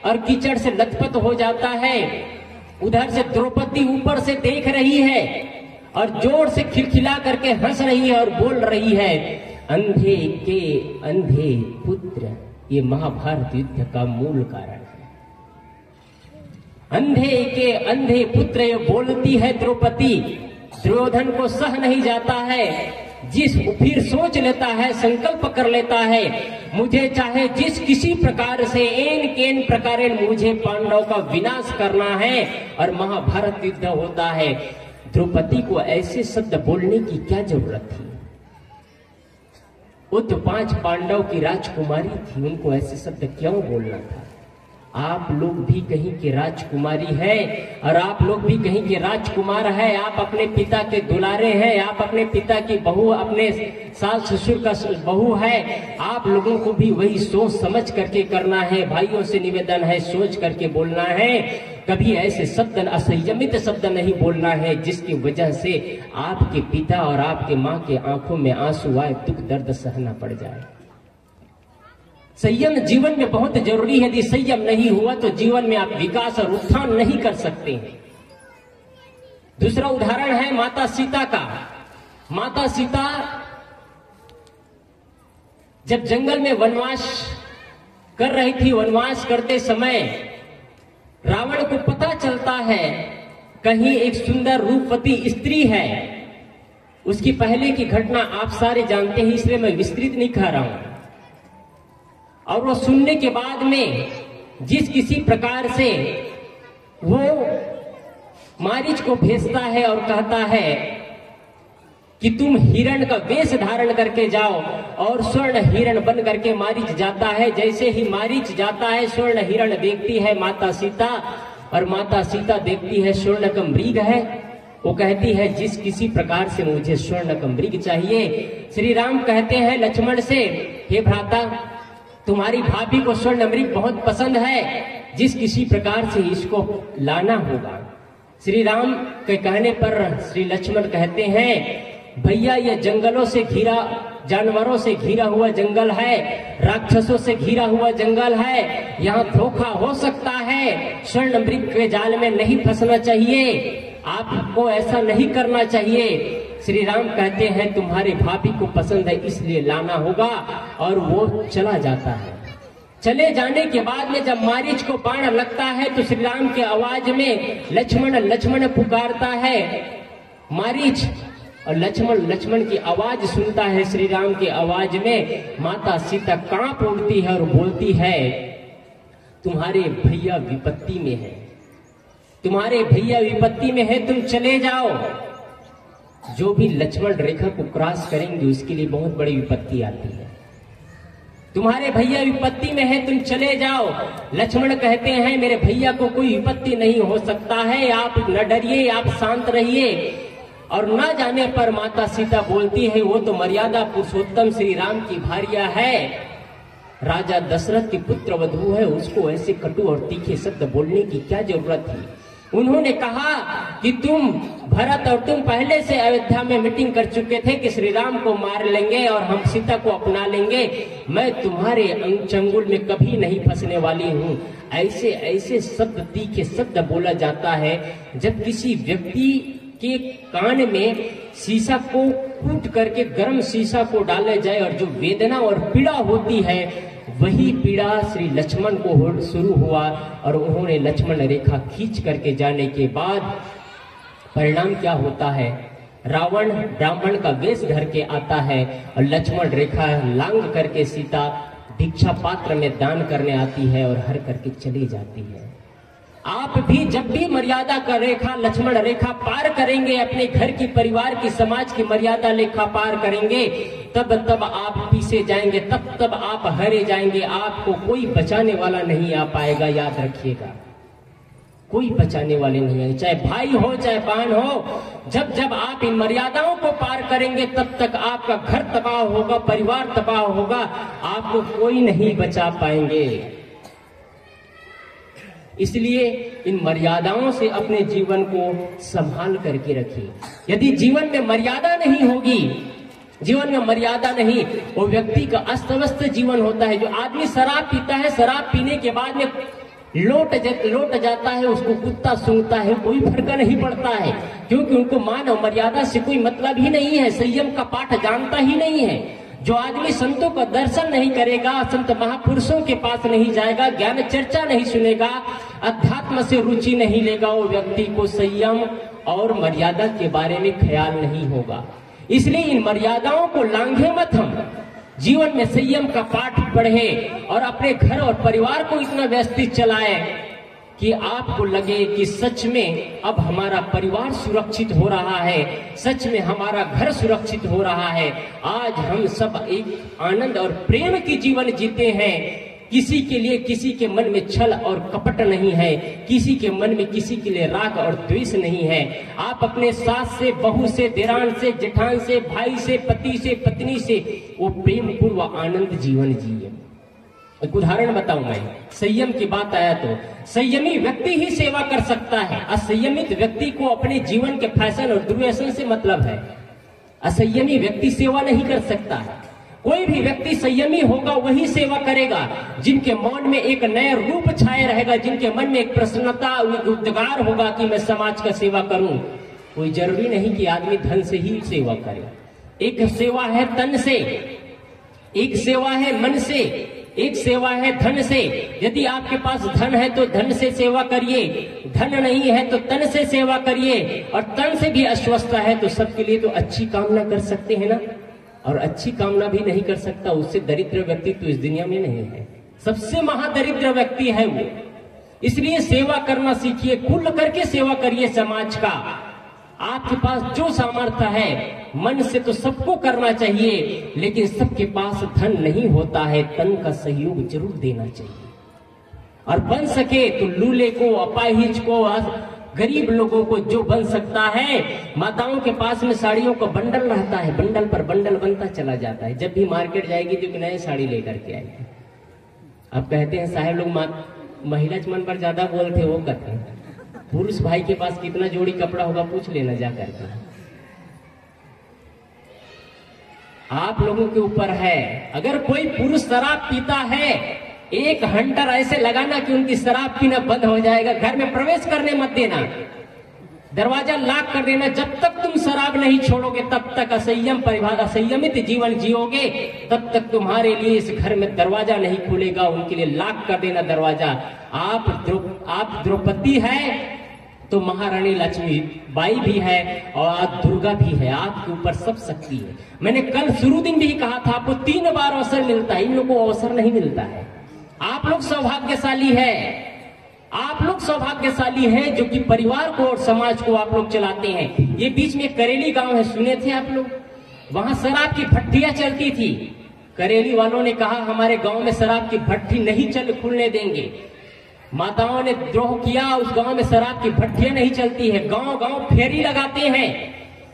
और कीचड़ से लथपथ हो जाता है। उधर से द्रौपदी ऊपर से देख रही है और जोर से खिलखिला करके हंस रही है और बोल रही है अंधे के अंधे पुत्र। ये महाभारत युद्ध का मूल कारण है। अंधे के अंधे पुत्र ये बोलती है द्रौपदी। दुर्योधन को सह नहीं जाता है, फिर सोच लेता है, संकल्प कर लेता है मुझे चाहे जिस किसी प्रकार से एन केन प्रकार मुझे पांडव का विनाश करना है और महाभारत युद्ध होता है। द्रौपदी को ऐसे शब्द बोलने की क्या जरूरत थी? वो तो 5 पांडव की राजकुमारी थी, उनको ऐसे शब्द क्यों बोलना था? आप लोग भी कहीं के राजकुमारी है और आप लोग भी कहीं के राजकुमार है। आप अपने पिता के दुलारे हैं, आप अपने पिता की बहू, अपने सास ससुर का बहू है। आप लोगों को भी वही सोच समझ करके करना है। भाइयों से निवेदन है, सोच करके बोलना है। कभी ऐसे शब्द, असंयमित शब्द नहीं बोलना है जिसकी वजह से आपके पिता और आपके माँ के आंखों में आंसू आए, दुख दर्द सहना पड़ जाए। संयम जीवन में बहुत जरूरी है। यदि संयम नहीं हुआ तो जीवन में आप विकास और उत्थान नहीं कर सकते हैं। दूसरा उदाहरण है माता सीता का। माता सीता जब जंगल में वनवास कर रही थी, वनवास करते समय रावण को पता चलता है कहीं एक सुंदर रूपवती स्त्री है। उसकी पहले की घटना आप सारे जानते हैं, इसलिए मैं विस्तृत नहीं कह रहा हूं। और वो सुनने के बाद में जिस किसी प्रकार से वो मारीच को भेजता है और कहता है कि तुम हिरण का वेश धारण करके जाओ, और स्वर्ण हिरण बन करके मारीच जाता है। जैसे ही मारीच जाता है स्वर्ण हिरण देखती है माता सीता, और माता सीता देखती है स्वर्ण का मृग है। वो कहती है जिस किसी प्रकार से मुझे स्वर्ण का मृग चाहिए। श्री राम कहते हैं लक्ष्मण से, हे भ्राता तुम्हारी भाभी को स्वर्ण मृग बहुत पसंद है, जिस किसी प्रकार से इसको लाना होगा। श्री राम के कहने पर श्री लक्ष्मण कहते हैं भैया ये जंगलों से घिरा, जानवरों से घिरा हुआ जंगल है, राक्षसों से घिरा हुआ जंगल है, यहाँ धोखा हो सकता है। स्वर्ण मृग के जाल में नहीं फंसना चाहिए, आपको ऐसा नहीं करना चाहिए। श्री राम कहते हैं तुम्हारी भाभी को पसंद है इसलिए लाना होगा, और वो चला जाता है। चले जाने के बाद में जब मारीच को बाण लगता है तो श्री राम के आवाज में लक्ष्मण लक्ष्मण पुकारता है मारीच, और लक्ष्मण लक्ष्मण की आवाज सुनता है। श्री राम की आवाज में माता सीता कांप उठती है और बोलती है तुम्हारे भैया विपत्ति में है, तुम्हारे भैया विपत्ति में है, तुम चले जाओ। जो भी लक्ष्मण रेखा को क्रॉस करेंगे उसके लिए बहुत बड़ी विपत्ति आती है। तुम्हारे भैया विपत्ति में है, तुम चले जाओ। लक्ष्मण कहते हैं मेरे भैया को कोई विपत्ति नहीं हो सकता है, आप न डरिए, आप शांत रहिए। और न जाने पर माता सीता बोलती है वो तो मर्यादा पुरुषोत्तम श्री राम की भार्या है, राजा दशरथ की पुत्र वधू है, उसको ऐसे कटु और तीखे शब्द बोलने की क्या जरूरत थी। उन्होंने कहा कि तुम भरत और तुम पहले से अयोध्या में मीटिंग कर चुके थे कि श्री राम को मार लेंगे और हम सीता को अपना लेंगे, मैं तुम्हारे चंगुल में कभी नहीं फंसने वाली हूँ। ऐसे ऐसे शब्द, तीखे शब्द बोला जाता है। जब किसी व्यक्ति के कान में शीशा को कूट करके गर्म शीशा को डाला जाए और जो वेदना और पीड़ा होती है, वही पीड़ा श्री लक्ष्मण को शुरू हुआ और उन्होंने लक्ष्मण रेखा खींच करके जाने के बाद परिणाम क्या होता है, रावण ब्राह्मण का वेश धर के आता है और लक्ष्मण रेखा लांग करके सीता दीक्षा पात्र में दान करने आती है और हर करके चली जाती है। आप भी जब भी मर्यादा का रेखा, लक्ष्मण रेखा पार करेंगे, अपने घर की, परिवार की, समाज की मर्यादा रेखा पार करेंगे, तब आप पीछे जाएंगे, तब आप हारे जाएंगे। आपको कोई बचाने वाला नहीं आ पाएगा, याद रखिएगा, कोई बचाने वाले नहीं है, चाहे भाई हो चाहे बहन हो। जब जब आप इन मर्यादाओं को पार करेंगे, तब तक आपका घर तबाह होगा, परिवार तबाह होगा, आपको कोई नहीं बचा पाएंगे। इसलिए इन मर्यादाओं से अपने जीवन को संभाल करके रखिए। यदि जीवन में मर्यादा नहीं होगी, जीवन में मर्यादा नहीं, वो व्यक्ति का अस्त व्यस्त जीवन होता है। जो आदमी शराब पीता है, शराब पीने के बाद में लौट जाता है, उसको कुत्ता सूंघता है, कोई फर्क नहीं पड़ता है, क्योंकि उनको मान और मर्यादा से कोई मतलब ही नहीं है, संयम का पाठ जानता ही नहीं है। जो आदमी संतों का दर्शन नहीं करेगा, संत महापुरुषों के पास नहीं जाएगा, ज्ञान चर्चा नहीं सुनेगा, अध्यात्म से रुचि नहीं लेगा, वो व्यक्ति को संयम और मर्यादा के बारे में ख्याल नहीं होगा। इसलिए इन मर्यादाओं को लांघे मत, हम जीवन में संयम का पाठ पढ़े और अपने घर और परिवार को इतना व्यवस्थित चलाए कि आपको लगे कि सच में अब हमारा परिवार सुरक्षित हो रहा है, सच में हमारा घर सुरक्षित हो रहा है। आज हम सब एक आनंद और प्रेम की जीवन जीते हैं। किसी के लिए किसी के मन में छल और कपट नहीं है, किसी के मन में किसी के लिए राग और द्वेष नहीं है। आप अपने सास से, बहू से, देरान से, जेठान से, भाई से, पति से, पत्नी से वो प्रेम पूर्व आनंद जीवन जिए। एक उदाहरण बताऊं मैं, संयम की बात आया तो संयमी व्यक्ति ही सेवा कर सकता है। असंयमित व्यक्ति को अपने जीवन के फैशन और दुर्व्यसन से मतलब है। असंयमी व्यक्ति सेवा नहीं कर सकता है। कोई भी व्यक्ति संयमी होगा वही सेवा करेगा, जिनके मन में एक नया रूप छाए रहेगा, जिनके मन में एक प्रसन्नता, उद्गार होगा कि मैं समाज का सेवा करूं। कोई जरूरी नहीं कि आदमी धन से ही सेवा करे। एक सेवा है तन से, एक सेवा है मन से, एक सेवा है धन से। यदि आपके पास धन है तो धन से सेवा करिए, धन नहीं है तो तन से सेवा करिए, और तन से भी अस्वस्थ है तो सबके लिए तो अच्छी कामना कर सकते हैं ना। और अच्छी कामना भी नहीं कर सकता, उससे दरिद्र व्यक्ति तो इस दुनिया में नहीं है, सबसे महादरिद्र व्यक्ति है वो। इसलिए सेवा करना सीखिए, खुल करके सेवा करिए समाज का। आपके पास जो सामर्थ्य है, मन से तो सबको करना चाहिए, लेकिन सबके पास धन नहीं होता है, तन का सहयोग जरूर देना चाहिए। और बन सके तो लूले को, अपाहिज को, गरीब लोगों को जो बन सकता है। माताओं के पास में साड़ियों का बंडल रहता है, बंडल पर बंडल बनता चला जाता है। जब भी मार्केट जाएगी तो नए साड़ी लेकर के आएगी। अब कहते हैं साहब लोग महिला चमन पर ज्यादा बोलते, वो कहते हैं पुरुष भाई के पास कितना जोड़ी कपड़ा होगा पूछ लेना जा करके। आप लोगों के ऊपर है। अगर कोई पुरुष शराब पीता है, एक हंटर ऐसे लगाना कि उनकी शराब पीना बंद हो जाएगा। घर में प्रवेश करने मत देना, दरवाजा लॉक कर देना। जब तक तुम शराब नहीं छोड़ोगे तब तक असंयमित जीवन जियोगे, तब तक तुम्हारे लिए इस घर में दरवाजा नहीं खुलेगा। उनके लिए लॉक कर देना दरवाजा। आप द्रौपदी है तो महारानी लक्ष्मी बाई भी है और आज दुर्गा भी है। आपके ऊपर सब शक्ति है। मैंने कल शुरू दिन भी कहा था, आपको 3 बार अवसर मिलता है, इन लोगों को अवसर नहीं मिलता है। आप लोग सौभाग्यशाली है, आप लोग सौभाग्यशाली हैं जो कि परिवार को और समाज को आप लोग चलाते हैं। ये बीच में करेली गांव है, सुने थे आप लोग? वहां शराब की भट्टियां चलती थी। करेली वालों ने कहा हमारे गांव में शराब की भट्टी नहीं खुलने देंगे। माताओं ने द्रोह किया, उस गांव में शराब की भट्टियां नहीं चलती है। गांव गांव फेरी लगाते हैं,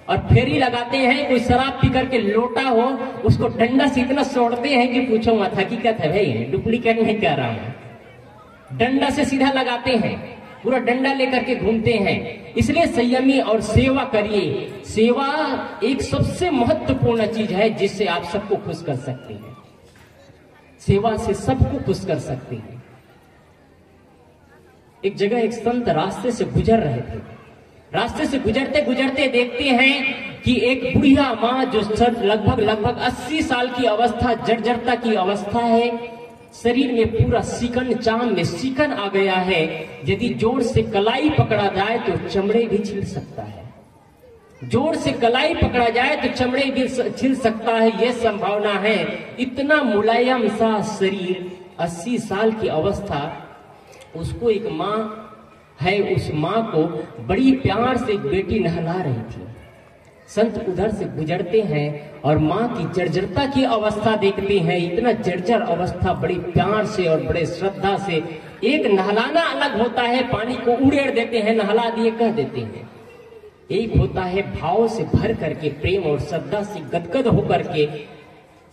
और फेरी लगाते हैं। कोई शराब पी करके लोटा हो, उसको डंडा से इतना सोड़ते हैं कि पूछो मत। हकीकत है भाई, डुप्लीकेट नहीं कह रहा हूं। डंडा से सीधा लगाते हैं, पूरा डंडा लेकर के घूमते हैं। इसलिए संयमी और सेवा करिए। सेवा एक सबसे महत्वपूर्ण चीज है जिससे आप सबको खुश कर सकते हैं। सेवा से सबको खुश कर सकते हैं। एक जगह एक संत रास्ते से गुजर रहे थे। रास्ते से गुजरते गुजरते देखते हैं कि एक बुढ़िया माँ जो लगभग 80 साल की अवस्था, जर्जरता की अवस्था है, शरीर में पूरा सीकन, चाम में सीकन आ गया है। यदि जोर से कलाई पकड़ा जाए तो चमड़े भी छिल सकता है। जोर से कलाई पकड़ा जाए तो चमड़े भी छिल सकता है, यह संभावना है। इतना मुलायम सा शरीर, 80 साल की अवस्था। उसको एक माँ है, उस माँ को बड़ी प्यार से एक बेटी नहला रही थी। संत उधर से गुजरते हैं और माँ की जर्जरता की अवस्था देखते हैं। इतना जर्जर अवस्था, बड़ी प्यार से और बड़े श्रद्धा से। एक नहलाना अलग होता है, पानी को उड़ेड़ देते हैं, नहला दिए कह देते हैं। एक होता है भाव से भर करके, प्रेम और श्रद्धा से गदगद होकर के,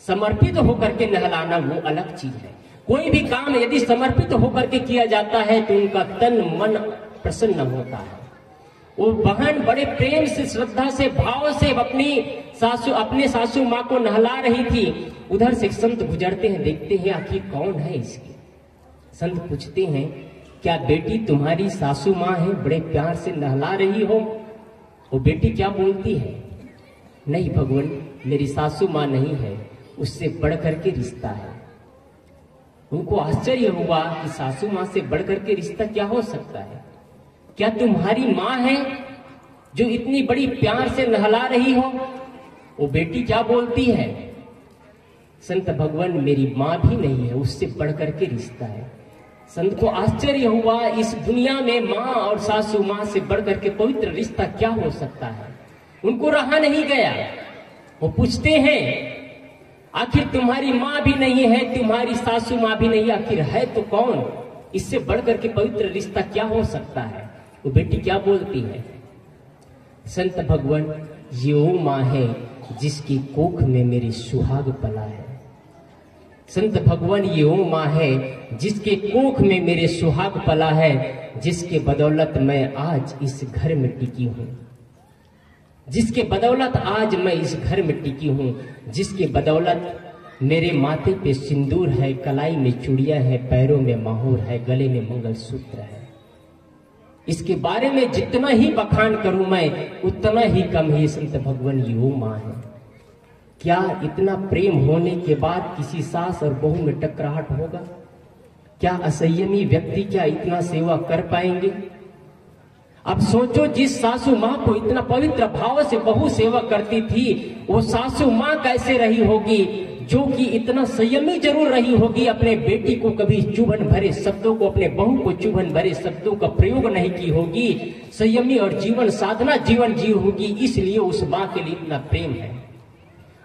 समर्पित होकर के नहलाना, वो अलग चीज है। कोई भी काम यदि समर्पित होकर के किया जाता है तो उनका तन मन प्रसन्न होता है। वो बहन बड़े प्रेम से, श्रद्धा से, भाव से अपने सासू माँ को नहला रही थी। उधर से संत गुजरते हैं, देखते हैं आखिर कौन है इसकी। संत पूछते हैं, क्या बेटी तुम्हारी सासू माँ है, बड़े प्यार से नहला रही हो? वो बेटी क्या बोलती है, नहीं भगवान, मेरी सासू माँ नहीं है, उससे बढ़कर के रिश्ता है। उनको आश्चर्य हुआ कि सासू माँ से बढ़कर के रिश्ता क्या हो सकता है? क्या तुम्हारी माँ है जो इतनी बड़ी प्यार से नहला रही हो? वो बेटी क्या बोलती है, संत भगवान, मेरी माँ भी नहीं है, उससे बढ़कर के रिश्ता है। संत को आश्चर्य हुआ, इस दुनिया में माँ और सासू माँ से बढ़कर के पवित्र रिश्ता क्या हो सकता है? उनको रहा नहीं गया। वो पूछते हैं, आखिर तुम्हारी माँ भी नहीं है, तुम्हारी सासू माँ भी नहीं, आखिर है तो कौन? इससे बढ़कर के पवित्र रिश्ता क्या हो सकता है? वो बेटी क्या बोलती है, संत भगवान, ये वो माँ है जिसकी कोख में मेरी सुहाग पला है। संत भगवान, ये वो माँ है जिसके कोख में मेरे सुहाग पला है, जिसके बदौलत मैं आज इस घर में टिकी हूँ, जिसके बदौलत आज मैं इस घर में टिकी हूँ, जिसके बदौलत मेरे माथे पे सिंदूर है, कलाई में चूड़ियां है, पैरों में माहौर है, गले में मंगलसूत्र है। इसके बारे में जितना ही बखान करूं मैं उतना ही कम है। संत भगवान, ये वो माँ है। क्या इतना प्रेम होने के बाद किसी सास और बहू में टकराहट होगा? क्या असंयमी व्यक्ति क्या इतना सेवा कर पाएंगे? अब सोचो, जिस सासू माँ को इतना पवित्र भाव से बहू सेवा करती थी, वो सासू माँ कैसे रही होगी जो कि इतना संयमी जरूर रही होगी, अपने बेटी को कभी चुभन भरे शब्दों को, अपने बहू को चुभन भरे शब्दों का प्रयोग नहीं की होगी, संयमी और जीवन साधना जीवन जी होगी, इसलिए उस माँ के लिए इतना प्रेम है।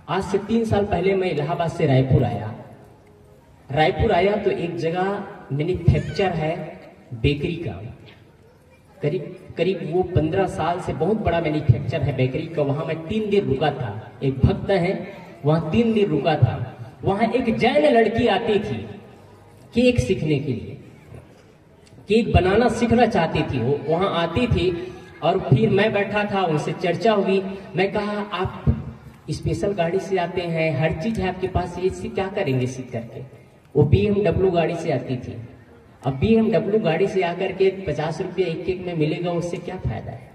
आज से 3 साल पहले मैं इलाहाबाद से रायपुर आया तो एक जगह मैन्युफैक्चर है बेकरी का, करीब वो 15 साल से बहुत बड़ा मैन्युफैक्चर है बेकरी का। वहां मैं 3 दिन रुका था, एक भक्त है वहां 3 दिन रुका था। वहां एक जैन लड़की आती थी केक सीखने के लिए, केक बनाना सीखना चाहती थी। वो वहां आती थी और फिर मैं बैठा था, उनसे चर्चा हुई। मैं कहा, आप स्पेशल गाड़ी से आते हैं, हर चीज है आपके पास, ये क्या करेंगे सीख करके? वो BMW गाड़ी से आती थी। अब BMW गाड़ी से आकर के 50 रुपया एक केक में मिलेगा, उससे क्या फायदा है?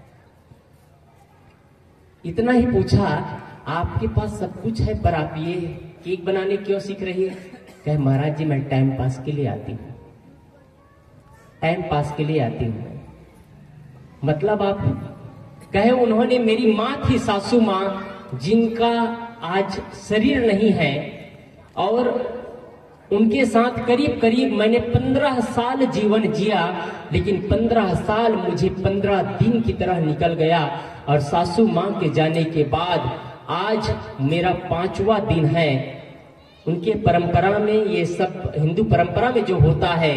इतना ही पूछा, आपके पास सब कुछ है पर आप ये केक बनाने क्यों सीख रही है? कहे, महाराज जी, मैं टाइम पास के लिए आती हूँ, टाइम पास के लिए आती हूँ। मतलब आप कहे, उन्होंने मेरी माँ थी, सासू माँ, जिनका आज शरीर नहीं है, और उनके साथ करीब करीब मैंने 15 साल जीवन जिया, लेकिन 15 साल मुझे 15 दिन की तरह निकल गया। और सासू माँ के जाने के बाद आज मेरा 5वां दिन है। उनके परंपरा में ये सब, हिंदू परंपरा में जो होता है,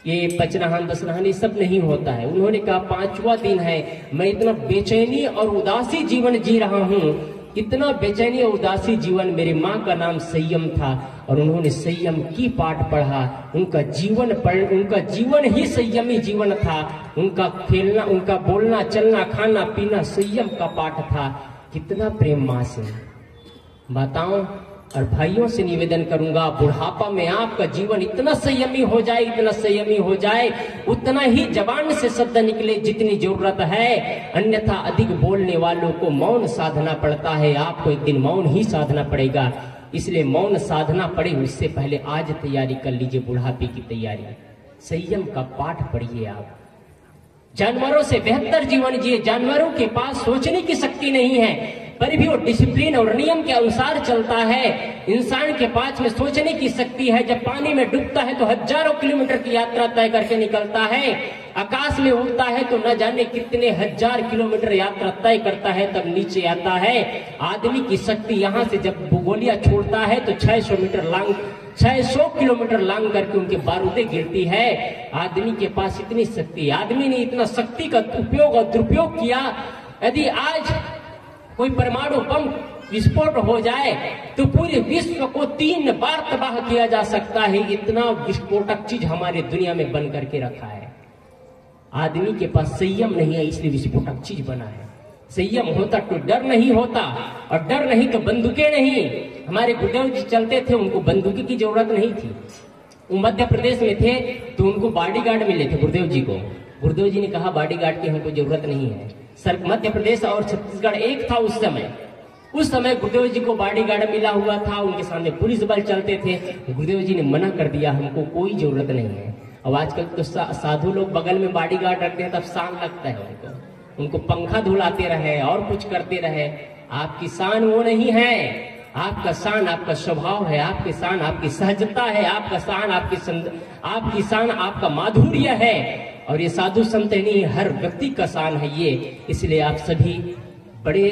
ये पचनहान दसनहान ये सब नहीं होता है। उन्होंने कहा 5वां दिन है, मैं इतना बेचैनी और उदासी जीवन जी रहा हूँ इतना बेचैनी और उदासी जीवन। मेरी माँ का नाम संयम था और उन्होंने संयम की पाठ पढ़ा। उनका जीवन ही संयमी जीवन था। उनका खेलना, उनका बोलना, चलना, खाना पीना संयम का पाठ था। कितना प्रेम माँ से। माताओं और भाइयों से निवेदन करूंगा, बुढ़ापा में आपका जीवन इतना संयमी हो जाए, इतना संयमी हो जाए, उतना ही जबान से शब्द निकले जितनी जरूरत है। अन्यथा अधिक बोलने वालों को मौन साधना पड़ता है। आपको एक दिन मौन ही साधना पड़ेगा। इसलिए मौन साधना पड़े उससे पहले आज तैयारी कर लीजिए, बुढ़ापे की तैयारी। संयम का पाठ पढ़िए। आप जानवरों से बेहतर जीवन जिए। जानवरों के पास सोचने की शक्ति नहीं है, पर भी वो डिसिप्लिन और नियम के अनुसार चलता है। इंसान के पास में सोचने की शक्ति है। जब पानी में डूबता है तो हजारों किलोमीटर की यात्रा तय करके निकलता है। आकाश में उड़ता है तो न जाने कितने हजार किलोमीटर यात्रा तय करता है, तब नीचे आता है। आदमी की शक्ति यहाँ से जब गोलियां छोड़ता है तो 600 किलोमीटर लांग करके उनके बारूदें गिरती है। आदमी के पास इतनी शक्ति है। आदमी ने इतना शक्ति का उपयोग और दुरुपयोग किया। यदि आज कोई परमाणु बम विस्फोट हो जाए तो पूरे विश्व को 3 बार तबाह किया जा सकता है। इतना विस्फोटक चीज हमारे दुनिया में बन करके रखा है। आदमी के पास संयम नहीं है, इसलिए विस्फोटक चीज बना है। संयम होता तो डर नहीं होता, और डर नहीं तो बंदूकें नहीं। हमारे गुरुदेव जी चलते थे, उनको बंदूकी की जरूरत नहीं थी। वो मध्य प्रदेश में थे तो उनको बॉडीगार्ड मिले थे गुरुदेव जी को। गुरुदेव जी ने कहा बॉडीगार्ड की हमको जरूरत नहीं है। सर मध्य प्रदेश और छत्तीसगढ़ एक था उस समय गुरुदेव जी को बॉडीगार्ड मिला हुआ था। उनके सामने पुलिस बल चलते थे। गुरुदेव जी ने मना कर दिया, हमको कोई जरूरत नहीं है। अब आजकल तो साधु लोग बगल में बॉडीगार्ड रखते हैं, तब शान लगता है उनको पंखा धुलाते रहे और कुछ करते रहे। आपकी शान वो नहीं है। आपका शान आपका स्वभाव है। आपकी शान आपकी सहजता है। आपका शान आपकी शान आपका माधुर्य है। और ये साधु संत नहीं, हर व्यक्ति का शान है ये। इसलिए आप सभी बड़े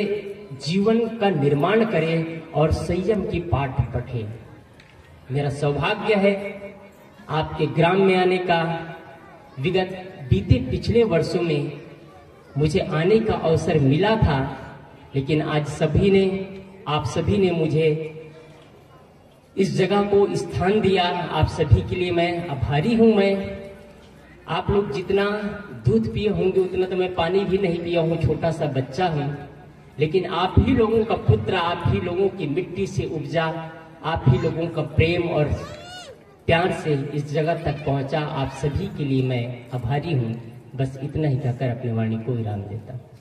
जीवन का निर्माण करें और संयम की पाठ पढ़ें। मेरा सौभाग्य है आपके ग्राम में आने का। बीते पिछले वर्षों में मुझे आने का अवसर मिला था, लेकिन आज आप सभी ने मुझे इस जगह को स्थान दिया। आप सभी के लिए मैं आभारी हूं। मैं आप लोग जितना दूध पिए होंगे उतना तो मैं पानी भी नहीं पिया हूँ, छोटा सा बच्चा हूँ। लेकिन आप ही लोगों का पुत्र, आप ही लोगों की मिट्टी से उपजा, आप ही लोगों का प्रेम और प्यार से इस जगह तक पहुंचा। आप सभी के लिए मैं आभारी हूँ। बस इतना ही कहकर अपनी वाणी को विराम देता हूँ।